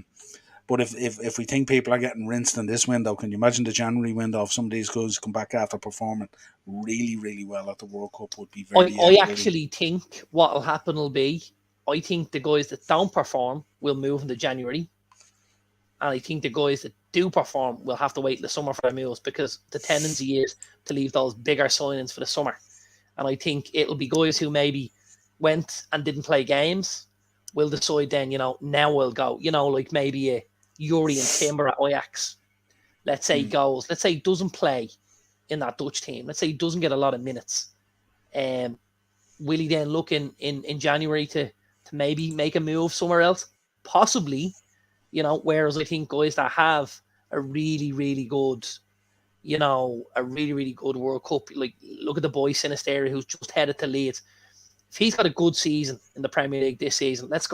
But if we think people are getting rinsed in this window, can you imagine the January window if some of these guys come back after performing really, really well at the World Cup would be I, very I worrying. actually think what will happen will be, I think the guys that don't perform will move into January, and I think the guys that do perform will have to wait in the summer for their moves, because the tendency is to leave those bigger signings for the summer. And I think it'll be guys who maybe went and didn't play games will decide then, now we'll go. Like maybe a Yuri and Timber at Ajax. Let's say Mm. goes. Let's say he doesn't play in that Dutch team. Let's say he doesn't get a lot of minutes. Um, will he then look in January to maybe make a move somewhere else? Possibly, whereas I think guys that have a really, really good, a really, really good World Cup, like look at the boy Sinisterra who's just headed to Leeds. If he's got a good season in the Premier League this season, let's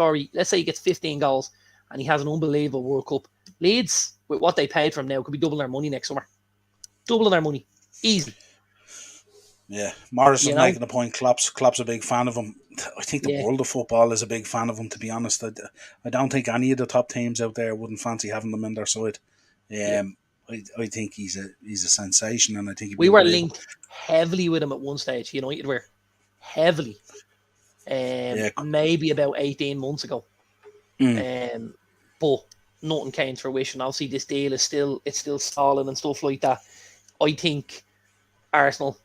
say he gets 15 goals and he has an unbelievable World Cup. Leeds, with what they paid for him now, could be doubling their money next summer. Doubling their money. Easy. Yeah, Morris You is know? making a point. Klopp's a big fan of him. I think the Yeah. world of football is a big fan of him, to be honest. I don't think any of the top teams out there wouldn't fancy having them in their side. Yeah. I think he's a sensation, and I think he'd We be were unbelievable. linked heavily with him at one stage. United were heavily. Yeah. Maybe about 18 months ago. Mm. But nothing came to fruition. Obviously, this deal is still stalling and stuff like that. I think Arsenal,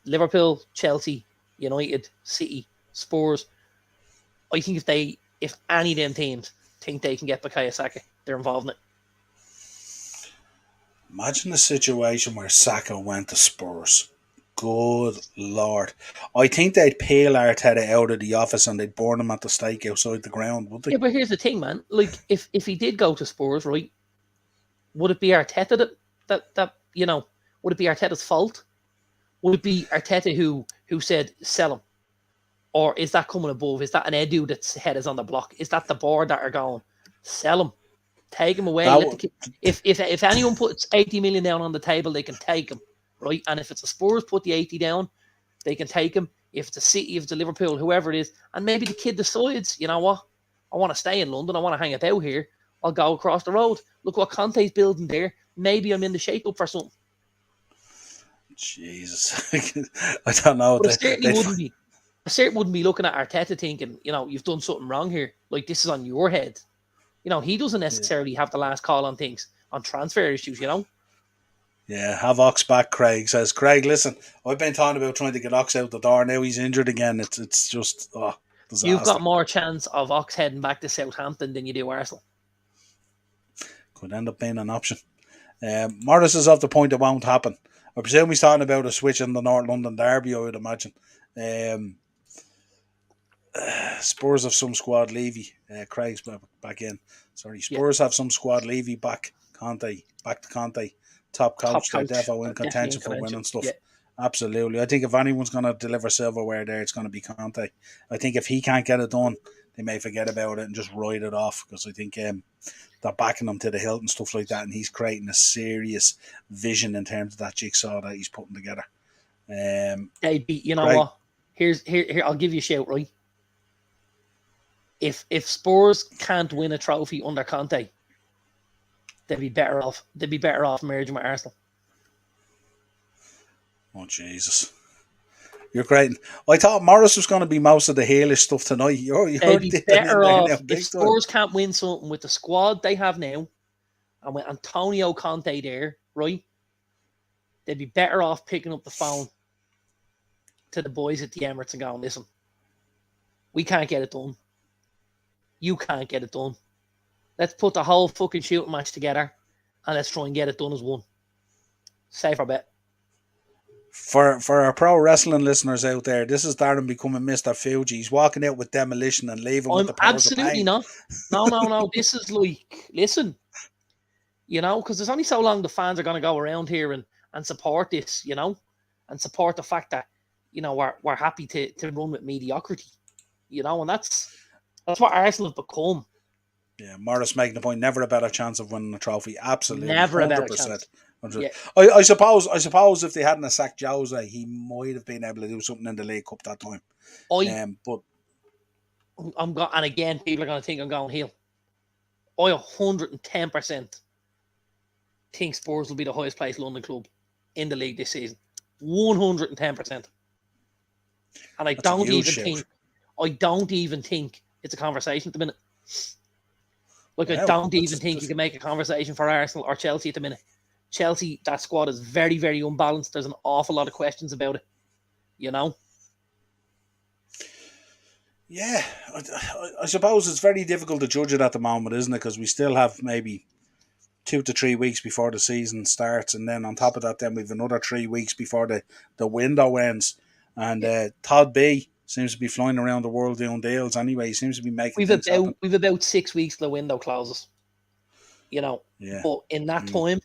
Liverpool, Chelsea, United, City, Spurs. I think if any of them teams think they can get Bukayo Saka, they're involved in it. Imagine a situation where Saka went to Spurs. Good Lord. I think they'd peel Arteta out of the office and they'd burn him at the stake outside the ground, would they? Yeah, but here's the thing, man. Like, if he did go to Spurs, right, would it be Arteta that would it be Arteta's fault? Would it be Arteta who said sell him? Or is that coming above? Is that an Edu that's head is on the block? Is that the board that are going, sell him? Take him away. That Let the would, kid. If anyone puts 80 million down on the table, they can take him, right? And if it's a Spurs put the 80 down, they can take him. If it's a City, if it's a Liverpool, whoever it is, and maybe the kid decides, you know what, I want to stay in London. I want to hang about here. I'll go across the road. Look what Conte's building there. Maybe I'm in the shake up for something. Jesus. I don't know. But I certainly wouldn't be looking at Arteta thinking, you've done something wrong here. Like, this is on your head. He doesn't Yeah. necessarily have the last call on things, on transfer issues. Yeah, have Ox back, Craig says. Craig, listen, I've been talking about trying to get Ox out the door. Now he's injured again. It's just You've disaster. got more chance of Ox heading back to Southampton than you do Arsenal. Could end up being an option. Morris is of the point it won't happen. I presume he's talking about a switch in the North London derby, I would imagine. Spurs have some squad Levy. Craig's back in. Sorry, Yeah, Spurs have some squad Levy back. Back to Conte. Top top coach. They're coach. defo in Definitely in contention for contention. winning stuff. Yeah, Absolutely. I think if anyone's going to deliver silverware there, it's going to be Conte. I think if he can't get it done, they may forget about it and just ride it off, because I think they're backing him to the hilt and stuff like that, and he's creating a serious vision in terms of that jigsaw that he's putting together. You know Great. what? Here, I'll give you a shout, right? If Spurs can't win a trophy under Conte, they'd be better off. They'd be better off merging with Arsenal. Oh Jesus. You're great. I thought Morris was going to be most of the heelish stuff tonight. You're They'd be dipping in better there off now, if big time. Spurs can't win something with the squad they have now, and with Antonio Conte there, right? They'd be better off picking up the phone to the boys at the Emirates and going, listen, we can't get it done. You can't get it done. Let's put the whole fucking shooting match together and let's try and get it done as one. Safer bet. For our pro wrestling listeners out there, this is Darren becoming Mr. Fuji. He's walking out with demolition and leaving with the powers of absolutely pain. not. No. This is like, listen, because there's only so long the fans are going to go around here and support this, and support the fact that, we're happy to run with mediocrity, and that's what Arsenal have become. Yeah, Morris making the point, never a better chance of winning a trophy. Absolutely. Never 100%. a better chance. Yeah. I suppose if they hadn't sacked Jose, he might have been able to do something in the League Cup that time. But and again, people are going to think I'm going heel. I 110% think Spurs will be the highest placed London club in the league this season. 110%. And I don't even think it's a conversation at the minute. Like, I don't even think you can make a conversation for Arsenal or Chelsea at the minute. Chelsea, that squad is very, very unbalanced. There's an awful lot of questions about it, Yeah, I suppose it's very difficult to judge it at the moment, isn't it? Because we still have maybe 2 to 3 weeks before the season starts, and then on top of that, then we've another 3 weeks before the window ends. And Todd B seems to be flying around the world doing deals anyway. He seems to be making things happen. We've about 6 weeks till the window closes. Yeah. But in that time,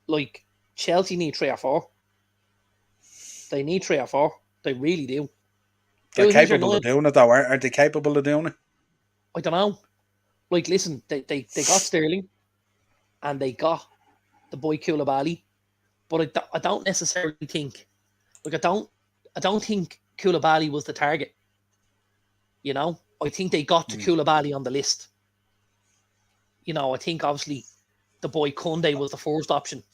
like, Chelsea need 3 or 4. They need 3 or 4. They really do. They're capable of doing it, though. Aren't they capable of doing it? I don't know. Like, listen, they got Sterling, and they got the boy Koulibaly, but I don't necessarily think, like, I don't think Koulibaly was the target. I think they got to Koulibaly on the list. I think obviously the boy Koundé was the first option.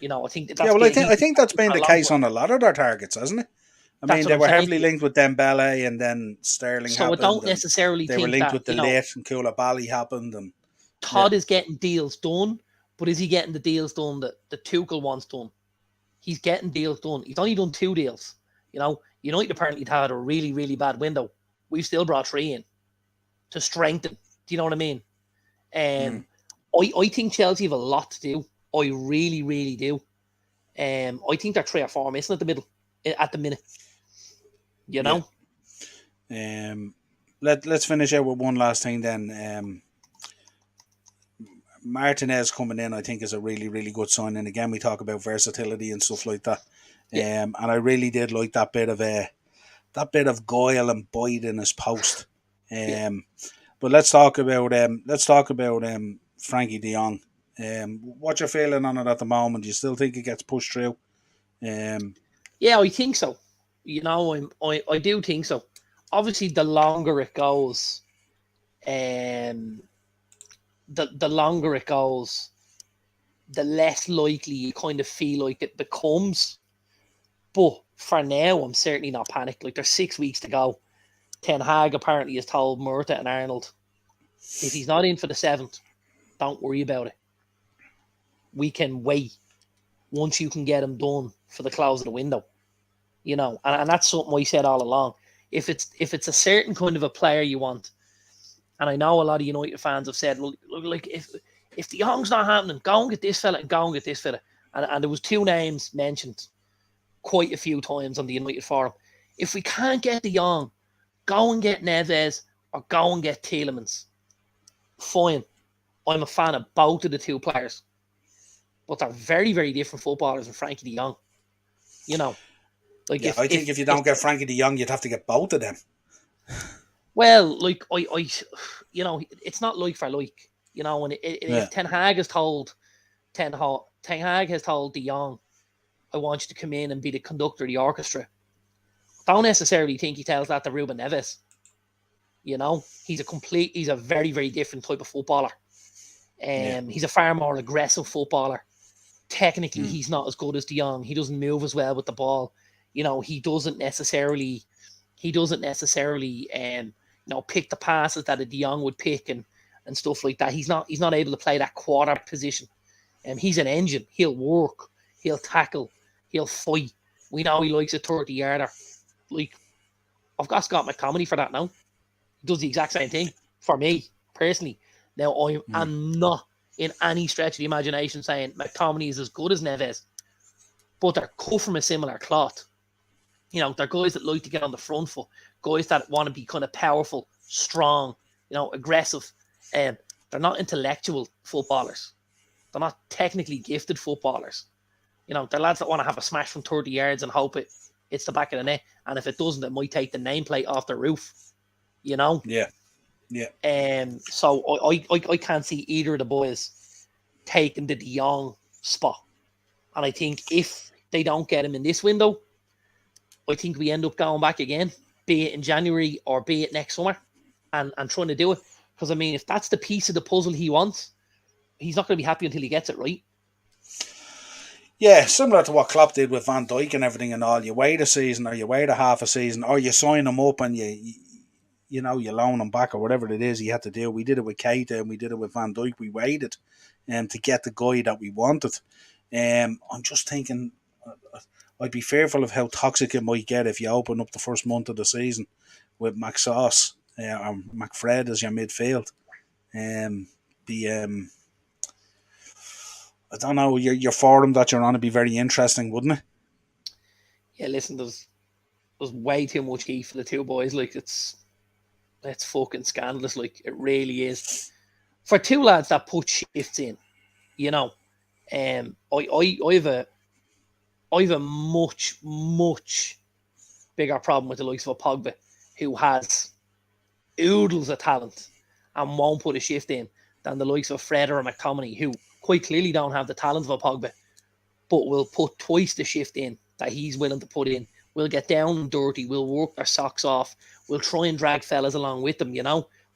I think that's I think that's been the case on a lot of their targets, hasn't it? I mean, they were heavily linked with Dembele, and then Sterling happened. So I don't necessarily think they were linked with the late, and Koulibaly happened. And Todd is getting deals done, but is he getting the deals done that Tuchel wants done? He's getting deals done. He's only done 2 deals. United apparently had a really, really bad window. We've still brought 3 in to strengthen. Do you know what I mean? I think Chelsea have a lot to do. I really, really do. I think they're 3 or 4 missing at the minute. Let's finish out with one last thing then. Martinez coming in, I think, is a really, really good sign. And again, we talk about versatility and stuff like that. And I really did like that bit of guile and bite in his post. But let's talk about Frankie De Jong. What's your feeling on it at the moment? Do you still think it gets pushed through? Yeah, I think so. I do think so. Obviously, the longer it goes, the longer it goes, the less likely you kind of feel like it becomes. But for now, I'm certainly not panicked. Like, there's 6 weeks to go. Ten Hag apparently has told Murta and Arnold, if he's not in for the 7th, don't worry about it. We can wait once you can get him done for the close of the window. And that's something I said all along. If it's a certain kind of a player you want, and I know a lot of United fans have said, look, like, if De Jong's not happening, go and get this fella and go and get this fella. And there was 2 names mentioned quite a few times on the United forum. If we can't get De Jong, go and get Neves or go and get Tielemans. Fine. I'm a fan of both of the 2 players. But they're very, very different footballers than Frankie De Jong. I think if you don't get Frankie De Jong, you'd have to get both of them. Well, like it's not like for like, and Yeah. if Ten Hag has told De Jong, I want you to come in and be the conductor of the orchestra. Don't necessarily think he tells that to Ruben Neves. He's a very, very different type of footballer. Yeah. He's a far more aggressive footballer. Technically, Mm. he's not as good as De Jong. He doesn't move as well with the ball. He doesn't necessarily pick the passes that a De Jong would pick and stuff like that. He's not able to play that quarterback position. He's an engine. He'll work. He'll tackle. He'll fight. We know he likes a 30-yarder. Like, I've got Scott McTominay for that now. He does the exact same thing for me, personally. Now, I Mm. am not in any stretch of the imagination saying McTominay is as good as Neves, but they're cut from a similar cloth. They're guys that like to get on the front foot, guys that want to be kind of powerful, strong, aggressive. They're not intellectual footballers. They're not technically gifted footballers. They're lads that want to have a smash from 30 yards and hope it's the back of the net. And if it doesn't, it might take the nameplate off the roof. Yeah. Yeah. So I can't see either of the boys taking the De Jong spot. And I think if they don't get him in this window, I think we end up going back again, be it in January or be it next summer, and trying to do it. Because, if that's the piece of the puzzle he wants, he's not going to be happy until he gets it right. Yeah, similar to what Klopp did with Van Dijk and everything and all. You wait a season or you wait a half a season or you sign him up and you loan him back or whatever it is he had to do. We did it with Keita and we did it with Van Dijk. We waited to get the guy that we wanted. I'm just thinking I'd be fearful of how toxic it might get if you open up the first month of the season with Max Sauce or McFred as your midfield. The I don't know, your forum that you're on would be very interesting, wouldn't it? Yeah, listen, there's way too much heat for the two boys. Like, it's fucking scandalous. Like, it really is. For two lads that put shifts in, I have a much, much bigger problem with the likes of a Pogba, who has oodles of talent and won't put a shift in, than the likes of Fred or McTominay, who quite clearly don't have the talent of a Pogba, but will put twice the shift in that he's willing to put in. We'll get down and dirty. We'll work their socks off. We'll try and drag fellas along with them,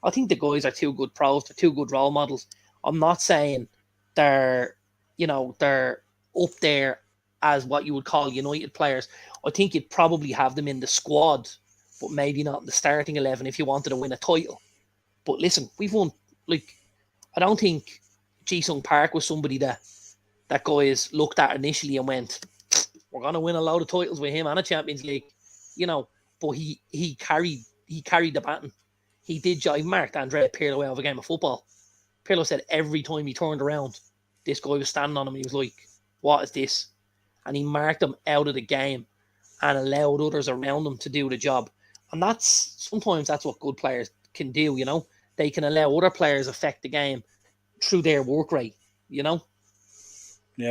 I think the guys are too good pros. They're too good role models. I'm not saying they're up there as what you would call United players. I think you'd probably have them in the squad, but maybe not in the starting 11 if you wanted to win a title. But listen, we've won. Like, I don't think Ji-sung Park was somebody that guys looked at initially and went, we're going to win a load of titles with him and a Champions League, but he carried the baton. He did jive marked Andrea Pirlo out of a game of football. Pirlo said every time he turned around, this guy was standing on him. He was like, what is this? And he marked him out of the game and allowed others around him to do the job. And sometimes that's what good players can do, They can allow other players affect the game through their work rate, Yeah,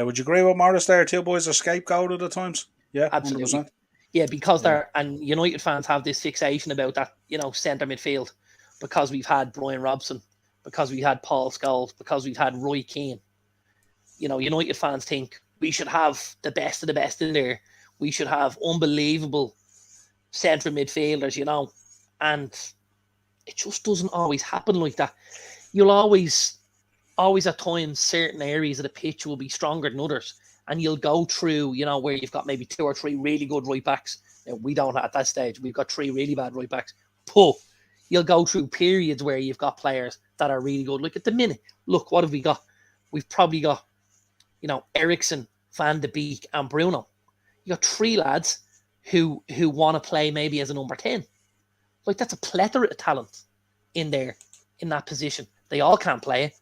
would you agree with Morris there? Two boys are scapegoated at times. Yeah, Absolutely. 100%. Yeah, because Yeah. and United fans have this fixation about that, centre midfield, because we've had Brian Robson, because we had Paul Scholes, because we've had Roy Keane. United fans think we should have the best of the best in there. We should have unbelievable central midfielders, and it just doesn't always happen like that. You'll always at times, certain areas of the pitch will be stronger than others. And you'll go through, where you've got maybe two or three really good right backs. Now, we don't at that stage. We've got three really bad right backs. But you'll go through periods where you've got players that are really good. Like at the minute, look, what have we got? We've probably got, Ericsson, Van de Beek, and Bruno. You got three lads who want to play maybe as a number 10. Like, that's a plethora of talent in there, in that position. They all can't play it.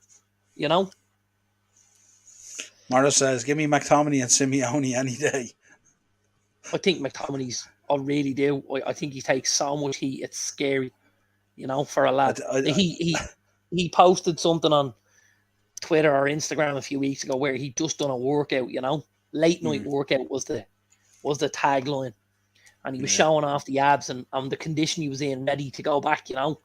Morris says, give me McTominay and Simeone any day. I think McTominay's, I really do. I think he takes so much heat. It's scary, for a lad. He posted something on Twitter or Instagram a few weeks ago where he just done a workout, late night workout was the tagline. and he was Yeah. showing off the abs and the condition he was in, ready to go back, And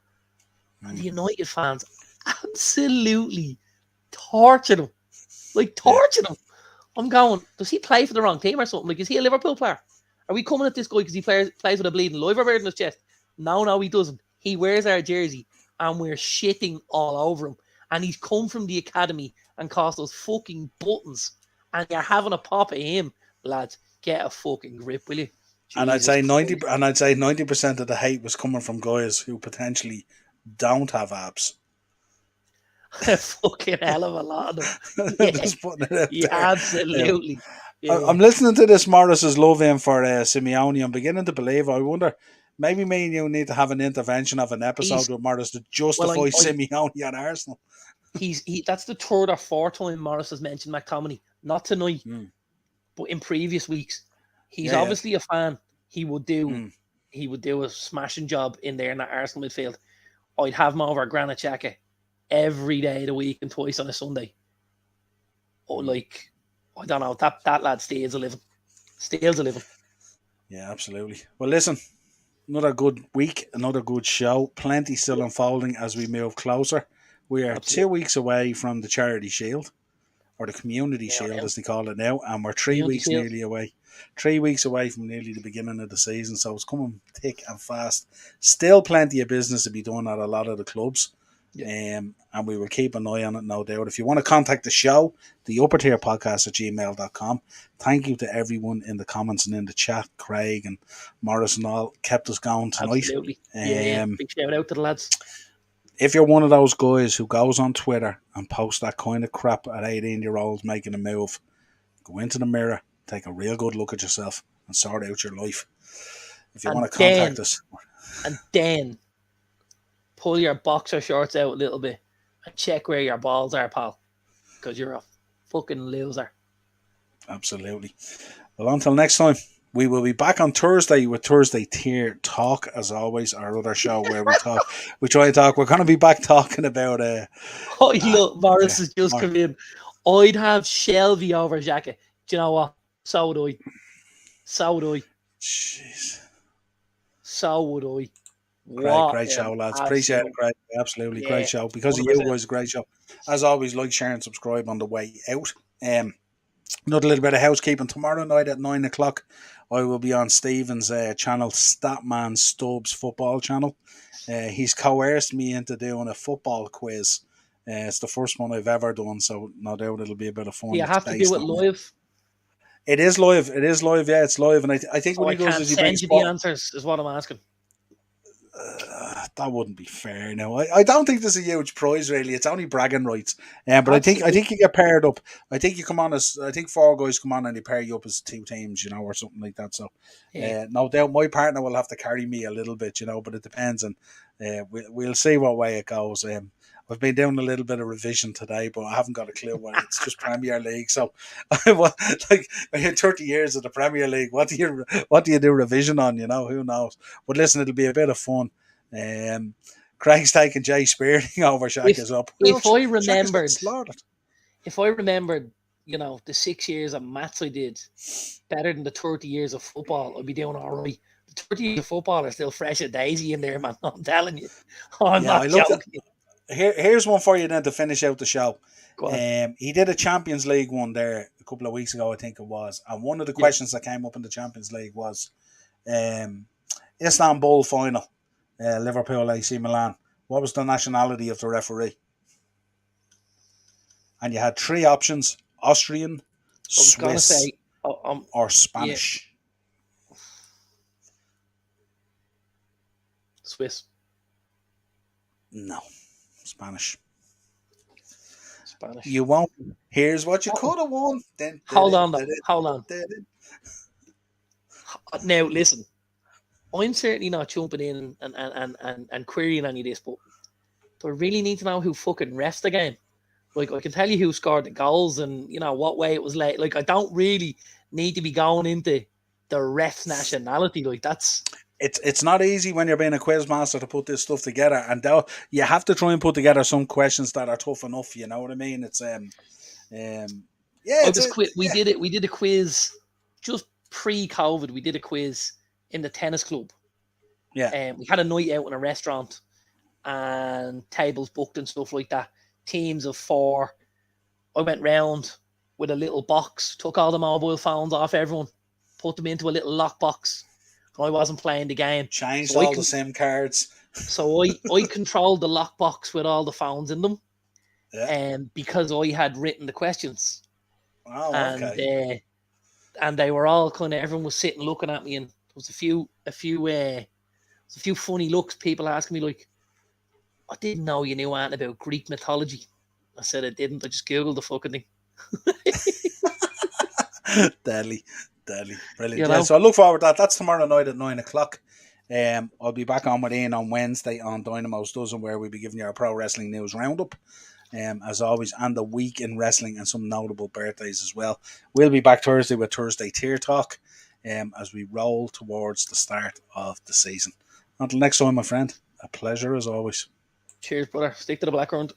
the United fans absolutely tortured him. Like, tortured him. I'm going, does he play for the wrong team or something? Like, is he a Liverpool player? Are we coming at this guy because he plays with a bleeding liver bird in his chest? No, he doesn't. He wears our jersey and we're shitting all over him. And he's come from the academy and cost us fucking buttons. And you're having a pop at him, lads. Get a fucking grip, will you? And I'd Jesus say Christ. 90% of the hate was coming from guys who potentially don't have abs. A fucking hell of a lot of them. Yeah, Just putting it out yeah, there. absolutely. Yeah. I'm listening to this Morris's love in for Simeone. I'm beginning to believe. I wonder, maybe me and you need to have an intervention of an episode with Morris to justify Simeone at Arsenal. That's the third or fourth time Morris has mentioned McTominay. Not tonight, but in previous weeks. He's obviously a fan. He would do a smashing job in there in that Arsenal midfield. I'd have him over Granit Xhaka every day of the week and twice on a Sunday. Oh, like, I don't know, that lad steals a living. Yeah, absolutely. Well, listen, another good week, another good show. Plenty still unfolding as we move closer. We are 2 weeks away from the Charity Shield, or the Community Shield as they call it now, and we're 3 weeks nearly away. 3 weeks away from nearly the beginning of the season, so it's coming thick and fast. Still plenty of business to be done at a lot of the clubs. And we will keep an eye on it, no doubt. If you want to contact the show, the uppertierpodcast@gmail.com. Thank you to everyone in the comments and in the chat. Craig and Morris and all kept us going tonight. Absolutely. Big shout out to the lads. If you're one of those guys who goes on Twitter and posts that kind of crap at 18-year-olds making a move, go into the mirror, take a real good look at yourself and sort out your life. If you want to contact us. And then pull your boxer shorts out a little bit and check where your balls are, pal. Because you're a fucking loser. Absolutely. Well, until next time, we will be back on Thursday with Thursday Tier Talk, as always, our other show where we talk. We try to talk. We're going to be back talking about... look, Morris has just come in. I'd have Shelby over Xhaka. Do you know what? So would I. Jeez. So would I. Great show, lads. Appreciate it, Craig. Absolutely, great show. Because 100%. Of you, it was a great show. As always, like, share, and subscribe on the way out. Another little bit of housekeeping. Tomorrow night at 9 o'clock, I will be on Stephen's channel, Statman Stubbs Football Channel. He's coerced me into doing a football quiz. It's the first one I've ever done, so no doubt it'll be a bit of fun. You have to do it live. It is live. Yeah, it's live. And I think so what he does is he send you the answers, is what I'm asking. That wouldn't be fair. No, I don't think there's a huge prize really. It's only bragging rights. But I think you get paired up. I think you come on as 4 guys come on and they pair you up as 2 teams, or something like that. So no doubt my partner will have to carry me a little bit, but it depends, and we'll see what way it goes. I've been doing a little bit of revision today, but I haven't got a clue what it's just Premier League. So, I had 30 years of the Premier League. What do you do revision on? Who knows? But listen, it'll be a bit of fun. Craig's taking Jay Spearing over Shaka's up. If I remembered, the 6 years of maths I did better than the 30 years of football, I'd be doing all right. The 30 years of football are still fresh as daisy in there, man. I'm telling you. I'm not joking. Here's one for you then to finish out the show. He did a Champions League one there a couple of weeks ago, I think it was. And one of the questions that came up in the Champions League was Istanbul final, Liverpool AC Milan. What was the nationality of the referee? And you had 3 options: Austrian, Swiss, or Spanish. Yeah. Swiss. No. Spanish. You won't. Here's what you could have won. Hold on. Now, listen. I'm certainly not jumping in and querying any of this, but do I really need to know who fucking refs the game? Like, I can tell you who scored the goals and, what way it was late. Like, I don't really need to be going into the ref's nationality. Like, that's... It's not easy when you're being a quiz master to put this stuff together, and you have to try and put together some questions that are tough enough. You know what I mean? It's we did a quiz just pre-COVID. We did a quiz in the tennis club. Yeah. We had a night out in a restaurant and tables booked and stuff like that. Teams of 4. I went round with a little box, took all the mobile phones off everyone, put them into a little lockbox. I wasn't playing the game. Changed So I all the can SIM cards. so I controlled the lockbox with all the phones in them, Yeah. because I had written the questions, Oh, and okay. they were all kind of, everyone was sitting looking at me, and there was a few funny looks. People asking me like, "I didn't know you knew anything about Greek mythology." I said I didn't. I just googled the fucking thing. Deadly, deadly, brilliant. You Yeah, know, so I look forward to that. That's tomorrow night at 9 o'clock. I'll be back on with Ian on Wednesday on Dynamo's Dozen, where we'll be giving you our pro wrestling news roundup. As always, and the week in wrestling and some notable birthdays as well. We'll be back Thursday with Thursday Tier Talk, as we roll towards the start of the season. Until next time, my friend, a pleasure as always. cheers, brother. Stick to the background.